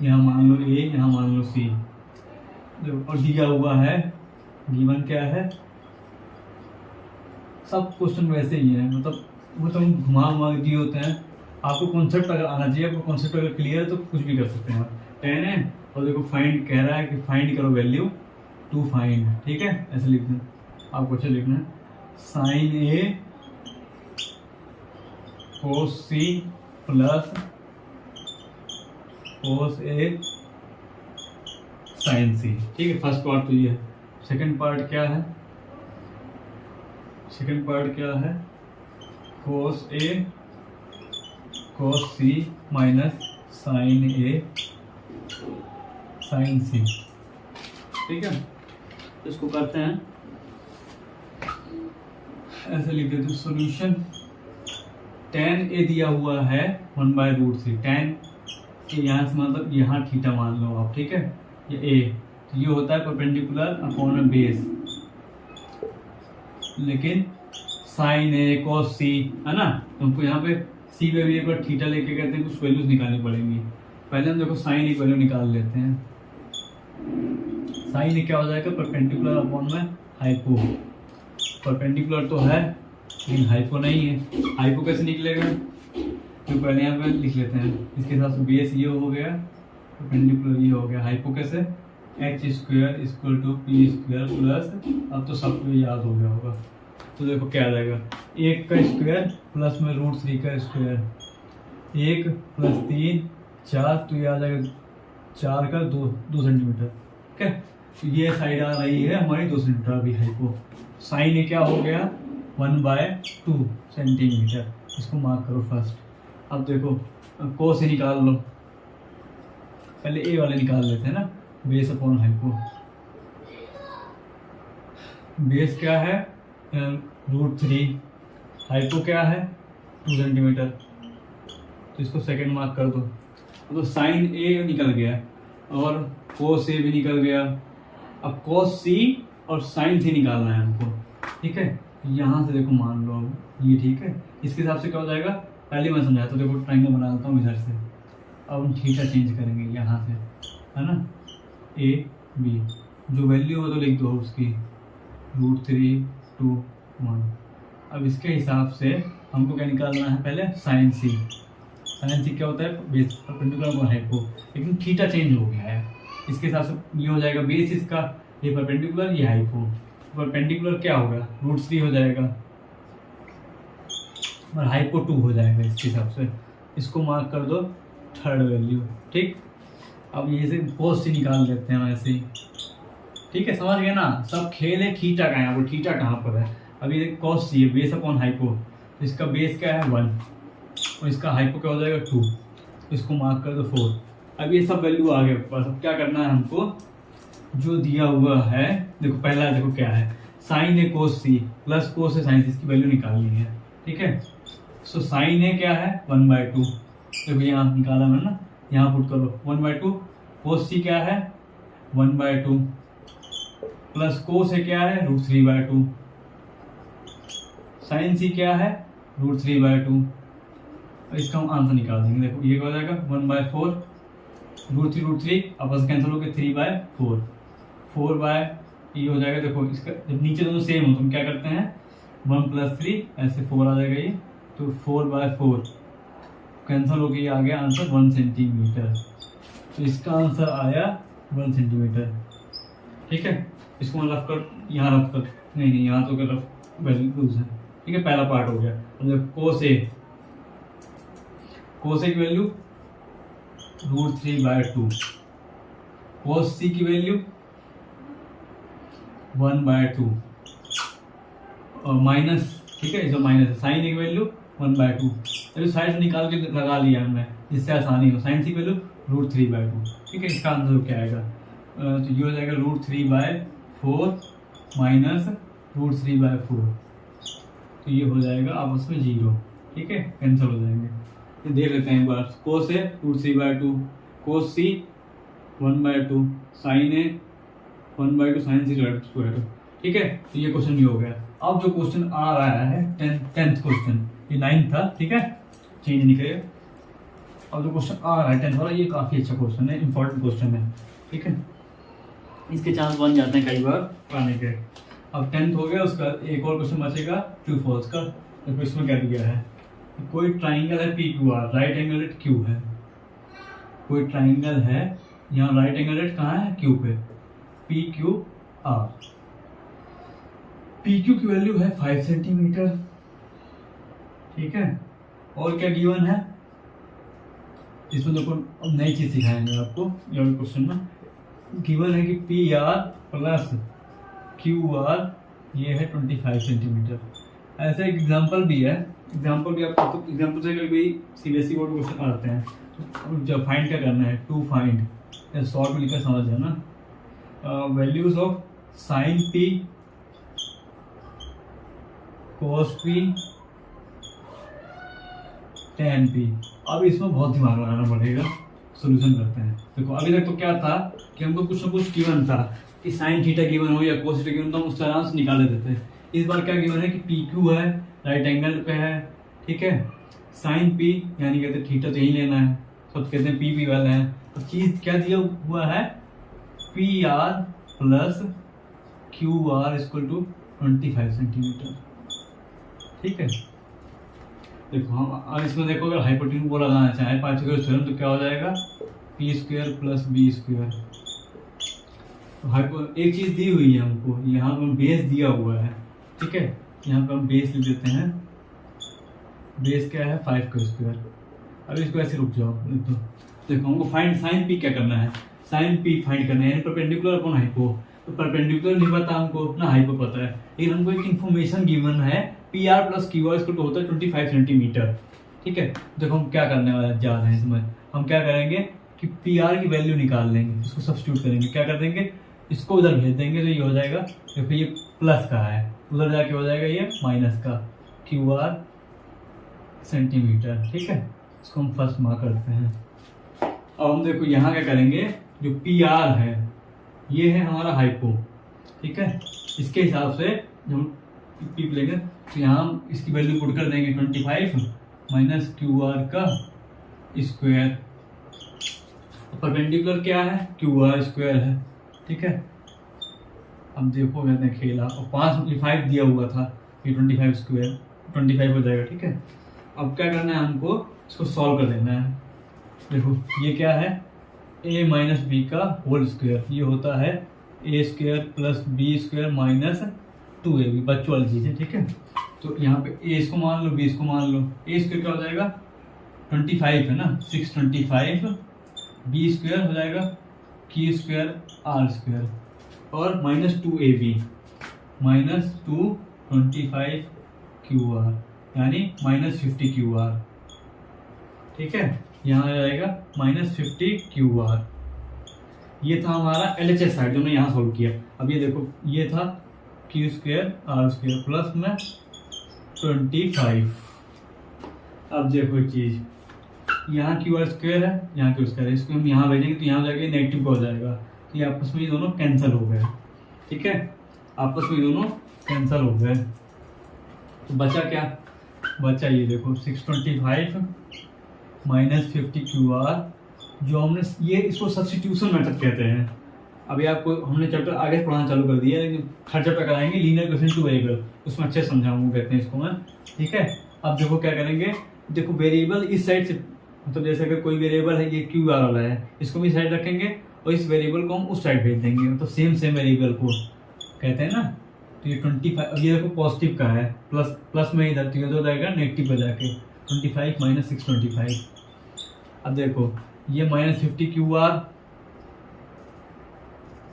यहाँ मान लो ए, यहाँ मान लो सी, और दिया हुआ है गिवन क्या है। सब क्वेश्चन वैसे ही है, मतलब वो तो घुमा घुमा दिए होते हैं। आपको कॉन्सेप्ट अगर आना चाहिए, आपको कॉन्सेप्ट अगर क्लियर है तो कुछ भी कर सकते हैं आप। 10 है और देखो फाइंड कह रहा है कि फाइंड करो वैल्यू टू फाइंड, ठीक है। ऐसे लिखना आपको, अच्छा लिखना है साइन ए कोस सी प्लस कोस ए साइन सी, ठीक है। फर्स्ट पार्ट तो ये है। सेकंड पार्ट क्या है, सेकंड पार्ट क्या है कोस ए कोस सी माइनस साइन ए साइन सी, ठीक है। इसको करते हैं ऐसे लिख देते, सॉल्यूशन tan ए दिया हुआ है 1/√3। tan ए यहाँ से मतलब यहाँ थीटा मान लो आप, ठीक है। ये ए, तो ये होता है परपेंडिकुलर अपॉन बेस, लेकिन साइन ए कोस सी है ना, तुमको यहाँ पे सी पे भी एक बार थीटा लेके कहते हैं कुछ वैल्यूज निकालनी पड़ेंगी। पहले हम देखो साइन एक वैल्यू निकाल लेते हैं। साइन क्या हो जाएगा परपेंडिकुलर अपॉन में हाइपो। परपेंडिकुलर तो है लेकिन हाइपो नहीं है। हाइपो कैसे निकलेगा, तो पहले यहाँ पे लिख लेते हैं, इसके साथ बेस ये हो गया, परपेंडिकुलर ये हो गया। हाइपो कैसे h² equal to p² plus, अब तो सबको याद हो गया होगा, तो देखो क्या आ जाएगा 1 का स्क्वायर प्लस में √3 का स्क्वायर, 1 प्लस 3 4, तो ये आ जाएगा 4 का 2 सेंटीमीटर, ठीक है। तो ये साइड आ रही है हमारी 2 सेंटीमीटर अभी हाइपो। साइन क्या हो गया 1/2 सेंटीमीटर, इसको मार्क करो फर्स्ट। अब देखो को से निकाल लो, पहले ए वाले निकाल लेते हैं ना, बेस अपॉन हाइपो। बेस क्या है √3, हाइपो क्या है 2 सेंटीमीटर, तो इसको सेकंड मार्क कर दो। तो साइन ए निकल गया और कोस ए भी निकल गया। अब कोस सी और साइन सी निकालना है हमको, ठीक है। यहाँ से देखो मान लो अब ये, ठीक है। इसके हिसाब से क्या हो जाएगा, पहले मैं समझाया तो देखो ट्राइंगल बना देता हूँ इधर से। अब हम थीटा चेंज करेंगे यहाँ से, है ना, ए बी, जो वैल्यू हो तो लिख दो उसकी √3 2 1। अब इसके हिसाब से हमको क्या निकालना है, पहले साइन सी। साइन सी क्या होता है बेस परपेंडिकुलर अपॉन हाइपो, लेकिन थीटा चेंज हो गया है। इसके हिसाब से ये हो जाएगा बेस इसका, ये परपेंडिकुलर ये हाइपो। परपेंडिकुलर क्या होगा √3 हो जाएगा और हाइपो 2 हो जाएगा इसके हिसाब से। इसको मार्क कर दो थर्ड वैल्यू, ठीक। अब ये से कोस सी निकाल लेते हैं ऐसे ही, ठीक है। समझ गए ना, सब खेल है थीटा का, यहाँ पर थीटा कहाँ पर है। अब ये कोस सी है बेस अपॉन हाइपो, तो इसका बेस क्या है 1 और इसका हाइपो क्या हो जाएगा 2, इसको मार्क कर दो 4। अब ये सब वैल्यू आ गए ऊपर। अब क्या करना है हमको, जो दिया हुआ है देखो, पहला देखो क्या है साइन ए कोस सी प्लस कोस ए साइन सी, इसकी वैल्यू निकालनी है, ठीक है। सो साइन ए क्या है 1/2, देखो यहाँ निकाला मैंने ना, यहाँ पुट करो 1/2। कोस सी क्या है 1/2 प्लस कोस ए क्या है √3/2। साइन सी क्या है, √3/2। इसका हम आंसर निकाल देंगे। देखो ये क्या हो जाएगा 1/4, √3 आपस कैंसिल हो गए 3/4, 4 बाय ये हो जाएगा। देखो इसका जब नीचे दोनों सेम हो तो हम क्या करते हैं 1 + 3 ऐसे 4 आ जाएगा ये, तो 4/4 कैंसिल हो गई, आ गया आंसर 1 सेंटीमीटर। तो इसका आंसर आया 1 सेंटीमीटर। ठीक है, इसको मैं रफ कर यहाँ रफ कर नहीं यहाँ तो रफ वैल्यूज है। ठीक है, पहला पार्ट हो गया। कोस ए की वैल्यू √3/2, कोस सी की वैल्यू 1/2 और माइनस, ठीक है इसमें माइनस है, साइन ए की वैल्यू 1/2। तो साइड से निकाल के लगा लिया हमने जिससे आसानी हो। साइन सी की वैल्यू √3/2। ठीक है, इसका आंसर क्या आएगा, तो ये हो जाएगा √3/4 माइनस √3/4, तो ये हो जाएगा आपस में 0। ठीक है, कैंसिल हो जाएंगे। ये देख लेते हैं एक बार। कोस ए √3/2, कोस सी 1/2, साइन ए 1/2, साइन सी √2। ठीक है, तो ये क्वेश्चन भी हो गया। अब जो क्वेश्चन आ रहा है 10th क्वेश्चन, ये 9 था। ठीक है, चेंज नहीं करेगा। अब जो क्वेश्चन आ रहा है 10th वाला, ये काफी अच्छा क्वेश्चन है, इंपॉर्टेंट क्वेश्चन है। ठीक है, इसके चांस बन जाते हैं कई बार आने के। अब 10th हो गया, उसका एक और क्वेश्चन बचेगा ट्रू फॉल्स का। तो इसमें क्या दिया है, कोई ट्राइंगल है PQR, right angle at Q है। कोई ट्राइंगल है, यहाँ राइट एंगल एट कहाँ है, Q पे, PQR। PQ की वैल्यू है 5 सेंटीमीटर। ठीक है, और क्या गिवन है इसमें, देखो अब नई चीज सिखाएंगे आपको। ये क्वेश्चन में गिवन है कि PR प्लस QR ये है 25 सेंटीमीटर। ऐसा एक एग्जाम्पल भी है, एग्जाम्पल भी आपको तो एग्जाम्पल से कोई CBSE बोर्ड क्वेश्चन आते हैं तो जब फाइंड क्या करना है, टू फाइंड, शॉर्ट में लिखकर समझ जाना, values of sine P, cos P, tan P। अब इसमें बहुत दिमाग लगाना पड़ेगा, सोल्यूशन करते हैं। देखो अभी तक तो क्या था कि हमको कुछ ना कुछ गिवन था कि साइन थीटा गिवन हो या कोस थीटा गिवन, तो हम उससे आराम से निकाल लेते थे। इस बार क्या गिवन है कि PQ है, राइट एंगल पे है। ठीक है, साइन P यानी कहते थीटा तो यही लेना है, सब कहते हैं PP वाला है। तो चीज क्या दिया हुआ है, PR plus QR equal to 25 centimetre. ठीक है, देखो हम अब इसमें देखो अगर हाइपोटेन्यूज को लगाना चाहे पाइथागोरस थ्योरम तो क्या हो जाएगा P² प्लस B²। तो एक चीज दी हुई है हमको, यहाँ पर बेस दिया हुआ है। ठीक है, यहाँ पर हम बेस लिख देते हैं, बेस क्या है 5²। अब इसको ऐसे रुक जाओ, तो देखो हमको फाइंड साइन P क्या करना है, साइन P फाइंड करना है, यानी परपेंडिकुलर अपॉन हाइपो। तो परपेंडिकुलर नहीं पता हमको ना हाइपो पता है, लेकिन हमको एक इन्फॉर्मेशन गिवन है PR plus QR equal to होता है 25 सेंटीमीटर। ठीक है, देखो हम क्या करने वाले जा रहे हैं इसमें, हम क्या करेंगे कि PR की वैल्यू निकाल लेंगे, इसको सब्स्टिट्यूट करेंगे। क्या कर देंगे, इसको उधर भेज देंगे तो ये हो जाएगा, देखो ये प्लस का है, उधर जाके हो जाएगा ये माइनस का, QR सेंटीमीटर। ठीक है, इसको हम फर्स्ट मार्क करते हैं। अब हम देखो यहाँ क्या करेंगे, जो PR है ये है हमारा हाइपो। ठीक है, इसके हिसाब से जब हम P लेंगे तो यहाँ हम इसकी वैल्यू पुट कर देंगे 25 माइनस QR का स्क्वायर। परपेंडिकुलर क्या है, QR स्क्वायर है। ठीक है, अब देखो मैंने खेला और 5 दिया हुआ था, ये 25 स्क्वायर 25 हो जाएगा। ठीक है, अब क्या करना है हमको, इसको सॉल्व कर देना है। देखो ये क्या है, a माइनस बी का होल स्क्वायर, ये होता है a² plus b² minus 2ab, बच्चों वाली चीज़ है। ठीक है, तो यहाँ पे a इसको मान लो, b इसको मान लो। a² क्या हो जाएगा 25 है ना, 625, b² हो जाएगा q² r² और माइनस 2ab माइनस 225 QR यानी माइनस 50 QR। ठीक है, यहाँ आ जाएगा माइनस 50 QR। ये था हमारा LHS साइड जो हमने यहाँ सोल्व किया। अब ये देखो ये था q² r² प्लस में 25। अब देखो एक चीज, यहाँ QR² है, यहाँ Q² है, इसको हम यहाँ भेजेंगे तो यहाँ जाके नेगेटिव हो जाएगा, तो ये आपस में ये दोनों कैंसिल हो गए। ठीक है, आपस में दोनों कैंसिल हो गए। तो बचा क्या, बचा ये देखो 625 माइनस 50 क्यू आर, जो हमने ये इसको सब्स्टिट्यूशन मेथड कहते हैं। अभी आपको हमने चैप्टर आगे पढ़ाना चालू कर दिया है, लेकिन हर चैप्टर कराएंगे लीनियर इक्वेशन टू वेरिएबल, उसमें अच्छे समझाऊंगा कहते हैं इसको मैं, ठीक है। अब देखो क्या करेंगे, देखो वेरिएबल इस साइड से, मतलब जैसे अगर कोई वेरिएबल है, ये क्यू आर वाला है, इसको भी साइड रखेंगे और इस वेरिएबल को हम उस साइड भेज देंगे, मतलब सेम वेरिएबल को कहते हैं ना। तो ये 25, ये देखो पॉजिटिव का है, प्लस में इधर तो ये हो जाएगा नेगेटिव पर जाके 25 माइनस 625। अब देखो ये माइनस 50 क्यू आर,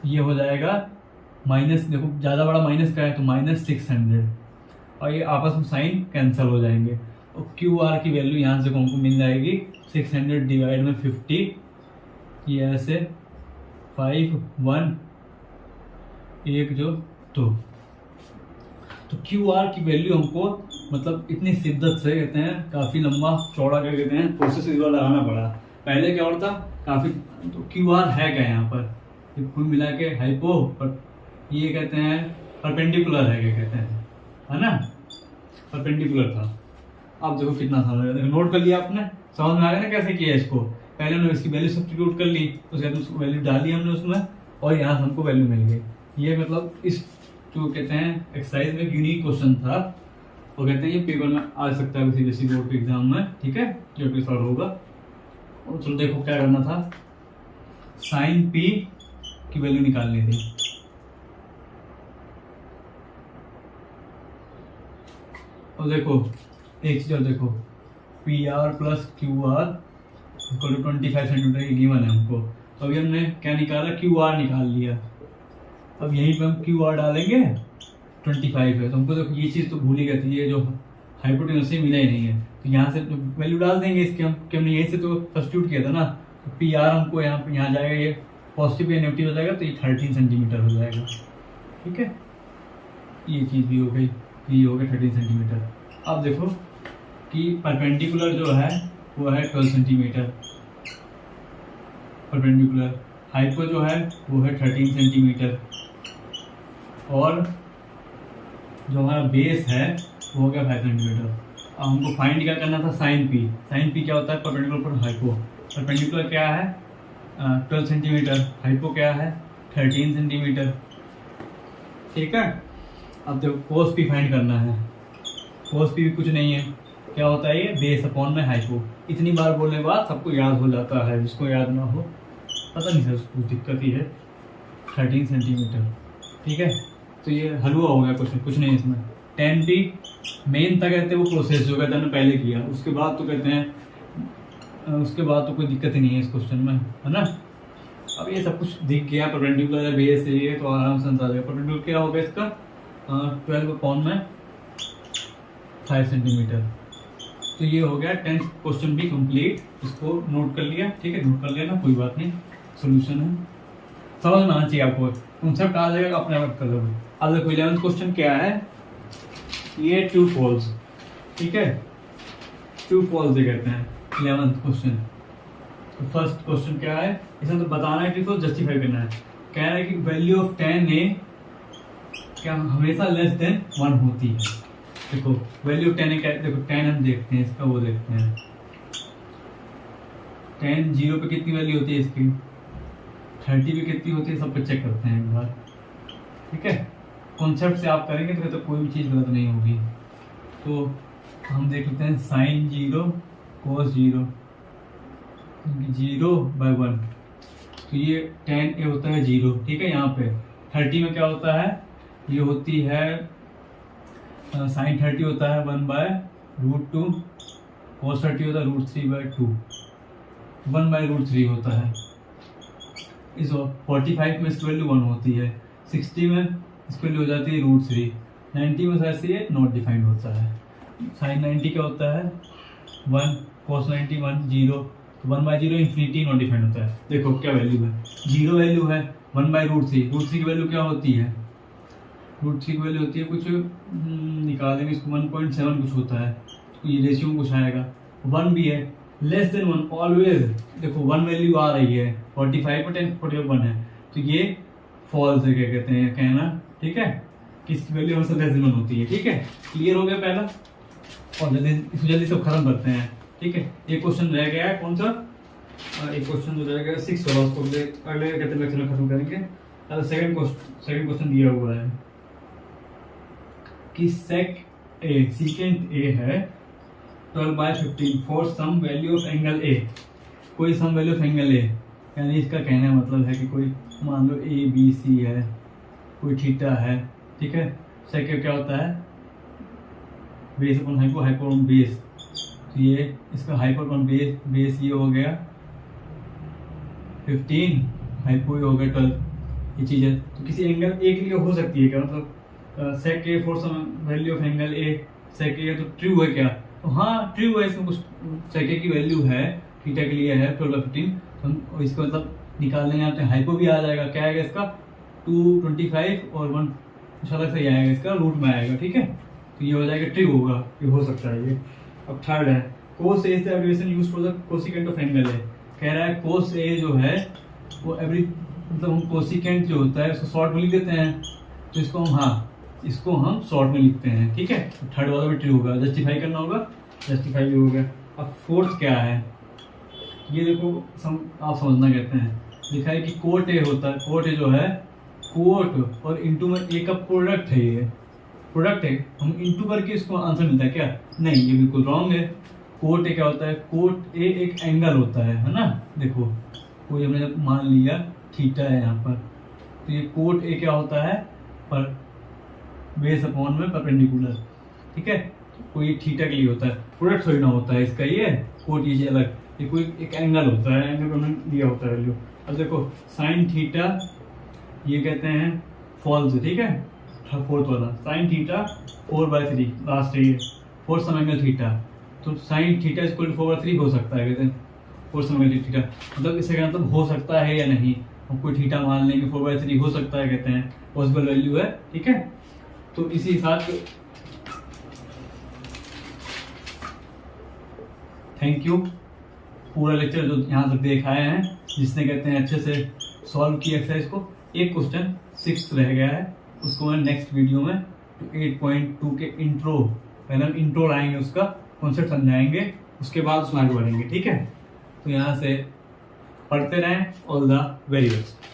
ये हो जाएगा माइनस, देखो ज़्यादा बड़ा माइनस का है तो माइनस 600, और ये आपस में साइन कैंसिल हो जाएंगे, और क्यू आर की वैल्यू यहाँ से हमको मिल जाएगी 600 डिवाइड में 50, ये ऐसे 5 1 1 जो 2। तो क्यू आर की वैल्यू हमको मतलब इतनी शिद्दत से कहते हैं, काफ़ी लंबा चौड़ा क्या कहते हैं प्रोसेस इस बार लगाना पड़ा। पहले क्या होता काफ़ी, तो क्यू आर है क्या यहाँ पर, कुल मिला के हाइपो, पर ये कहते हैं परपेंडिकुलर है, क्या कहते हैं, है ना, परपेंडिकुलर था। अब देखो कितना आसान है, देखो नोट कर लिया आपने, समझ में आ गया ना कैसे किया इसको। पहले हमने इसकी वैल्यू सब्स्टिट्यूट कर ली, उसके बाद उसको वैल्यू डाली हमने उसमें, और यहाँ से हमको वैल्यू मिल गई। ये मतलब इस जो कहते हैं एक्सरसाइज में यूनिक क्वेश्चन था, और कहते हैं ये पेपर में आ सकता है किसी बोर्ड के एग्जाम में, ठीक है, जो भी सॉल्व होगा। और चलो देखो क्या करना था, साइन पी की वैल्यू निकालनी थी। और देखो एक चीज और देखो, P R plus Q R equal to 25 centimetre की गिवन है हमको। तो अभी हमने क्या निकाला, क्यू आर निकाल लिया। अब यहीं पे हम क्यू आर डालेंगे, 25 है, तो हमको देखो ये चीज़ तो भूल ही गई थी, ये जो हाइपोटेन्यूस से मिला ही नहीं है, तो यहाँ से वैल्यू डाल देंगे इसके हम, कि हमने यहीं से तो सब्स्टिट्यूट किया था ना। तो पी आर हमको यहाँ जाएगा, ये पॉजिटिव या नेगेटिव हो जाएगा, तो ये 13 सेंटीमीटर हो जाएगा, ठीक है। ये चीज़ भी हो गई, ये हो गया 13 सेंटीमीटर। अब देखो कि परपेंडिकुलर जो है वो है 12 सेंटीमीटर परपेंडिकुलर, हाइपो जो है वो है 13 सेंटीमीटर, और जो हमारा बेस है वो हो गया 5 सेंटीमीटर। अब हमको फाइंड क्या करना था, साइन पी। साइन पी क्या होता है, परपेंडिकुलर पर हाइपो। परपेंडिकुलर क्या है 12 सेंटीमीटर, हाइपो क्या है 13 सेंटीमीटर, ठीक है। अब देखो कोस पी फाइंड करना है। कोस पी भी कुछ नहीं है, क्या होता है ये बेस अपॉन में हाइपो। इतनी बार बोलने के बाद सबको याद हो जाता है, जिसको याद ना हो पता नहीं सर उसको दिक्कत ही है। 13 सेंटीमीटर, ठीक है। तो ये हलवा हो गया कुछ नहीं इसमें। 10T मेन था कहते हैं वो प्रोसेस जो कहते हैं हमने पहले किया, उसके बाद तो कहते हैं उसके बाद तो कोई दिक्कत ही नहीं है इस क्वेश्चन में, है ना। अब ये सब कुछ दिख गया, परपेंडिकुलर है, बेस है, ये तो आराम से अंदाजा है। परपेंडिकुलर क्या होगा इसका 12 अपॉन में 5 सेंटीमीटर। तो ये हो गया 10th क्वेश्चन भी कंप्लीट। इसको नोट कर लिया, ठीक है, नोट कर लिया ना, कोई बात नहीं, सोल्यूशन है, समझ में आना चाहिए आपको। कॉन्सेप्ट आ जाएगा, अपने आप कर लोगे। अब देखो 11th क्वेश्चन क्या है, ये ट्रू फॉल्स, ठीक है, ट्रू फॉल्स ये कहते हैं 11th क्वेश्चन। तो फर्स्ट क्वेश्चन क्या है, इसमें तो बताना है, ट्रू फॉल्स जस्टिफाई करना है। कह रहा है कि वैल्यू ऑफ 10 ए क्या हमेशा लेस देन 1 होती है। देखो वैल्यू 10 है, देखो 10 हम देखते हैं, इसका वो देखते हैं 10 जीरो पे कितनी वैल्यू होती है इसकी, 30 पे कितनी होती है, सब पे चेक करते हैं एक बार, ठीक है। कॉन्सेप्ट से आप करेंगे तो कोई भी चीज़ गलत नहीं होगी। तो हम देख लेते हैं साइन 0 कोस 0 0/1। तो ये 10 ए होता है 0, ठीक है। यहाँ पे 30 में क्या होता है, ये होती है साइन 30 होता है 1/√2, कोस 30 होता है √3/2, 1/√3 होता है। इस 45 में इसकी वैल्यू 1 होती है, 60 में इसकी वैल्यू हो जाती है √3, 90 में ऐसे ये नॉट डिफाइंड होता है। साइन 90 क्या होता है 1, कोस 90 1, 0, तो 1/0 इन्फिनिटी नॉट डिफाइंड होता है। देखो क्या वैल्यू है, 0 वैल्यू है 1/√3, √3 की वैल्यू क्या होती है, √3 की वैल्यू होती है कुछ निकाल देंगे इसको 1.7 कुछ होता है, तो ये रेशियो कुछ आएगा। 1 भी है, लेस देन 1 ऑलवेज, देखो 1 वैल्यू आ रही है 45 और 10 45 1 है, तो ये फॉल्स है, क्या कहते हैं कहना, ठीक है। किसकी वैल्यू हमेशा लेस देन 1 होती है। ठीक है, क्लियर हो गया पहला, और जल्दी से खत्म करते हैं। ठीक है, एक क्वेश्चन रह गया है, कौन सा, एक क्वेश्चन जो रह गया 6 वाला, उसको अगले कहते लेक्चर में खत्म करेंगे। सेकंड क्वेश्चन दिया हुआ है कि सीकेंट ए है 12/15 for some value of angle A. कोई some value of angle A, यानी इसका कहने का मतलब है कि कोई मान लो ए बी सी है, कोई थीटा है। ठीक है, सेक क्या होता है, base upon hypo, hypo upon base. तो ये इसका हाइपो अपॉन बेस ये हो गया 15, हाइपो ये हो गया 12। ये चीज़ है, तो किसी एंगल ए के लिए हो सकती है क्या, मतलब sec A for some value of angle A, sec A तो ट्रू है क्या, तो हाँ ट्रू है, इसमें कुछ सेक ए की वैल्यू है, थीटा के लिए है 12/15, तो हम इसको मतलब निकालने यहाँ पे हाइपो भी आ जाएगा, क्या आएगा इसका 225 और 1 अलग से आएगा, इसका रूट में आएगा। ठीक है, तो ये हो जाएगा ट्रू होगा, ये हो सकता है ये। अब थर्ड है cos A is the abbreviation used for the cosecant of angle A. कह रहा है कोस ए जो है वो मतलब हम कोसिकेंट जो होता है उसको शॉर्ट में लिख देते हैं, तो इसको हम इसको हम शॉर्ट में लिखते हैं। ठीक है, तो थर्ड वाला भी ट्रू होगा, जस्टिफाई करना होगा, जस्टिफाई भी हो गया। अब फोर्थ क्या है, ये देखो आप समझना कहते हैं, लिखा है कि कोट ए होता है, कोट ए जो है कोट और इंटू में ए का प्रोडक्ट है, ये प्रोडक्ट है, हम इंटू करके इसको आंसर मिलता है क्या, नहीं ये बिल्कुल रॉन्ग है। कोट ए क्या होता है, कोट ए एक एंगल होता है ना, देखो कोई हमने जब मान लिया थीटा है यहाँ पर, तो ये कोट ए क्या होता है, पर बेस अपॉन में परपेंडिकुलर। ठीक है, कोई थीटा के लिए होता है, प्रोडक्ट थोड़ी ना होता है इसका, ये कोट ये अलग, ये कोई एक एंगल होता है, एंगल उन्होंने लिया होता है वैल्यू। अब देखो साइन थीटा ये कहते हैं फॉल्स। ठीक है, फोर्थ वाला साइन थीटा 4/3 लास्ट है ये, फोर सम एंगल थीटा, तो साइन थीटा इक्वल 4/3 हो सकता है, कहते हैं फोर सम एंगल थीटा, मतलब इससे क्या मतलब हो सकता है या नहीं, हम कोई थीटा मान लेंगे 4/3 हो सकता है, कहते हैं पॉसिबल वैल्यू है। ठीक है, तो इसी हिसाब से थैंक यू, पूरा लेक्चर जो यहाँ तक दिखाए हैं, जिसने कहते हैं अच्छे से सॉल्व की एक्सरसाइज को। एक क्वेश्चन 6 रह गया है, उसको मैं नेक्स्ट वीडियो में 8.2 के इंट्रो, पहले हम इंट्रो लाएंगे, उसका कॉन्सेप्ट समझाएंगे, उसके बाद उसमें आगे बढ़ेंगे। ठीक है, तो यहाँ से पढ़ते रहें, ऑल द वेरी बेस्ट।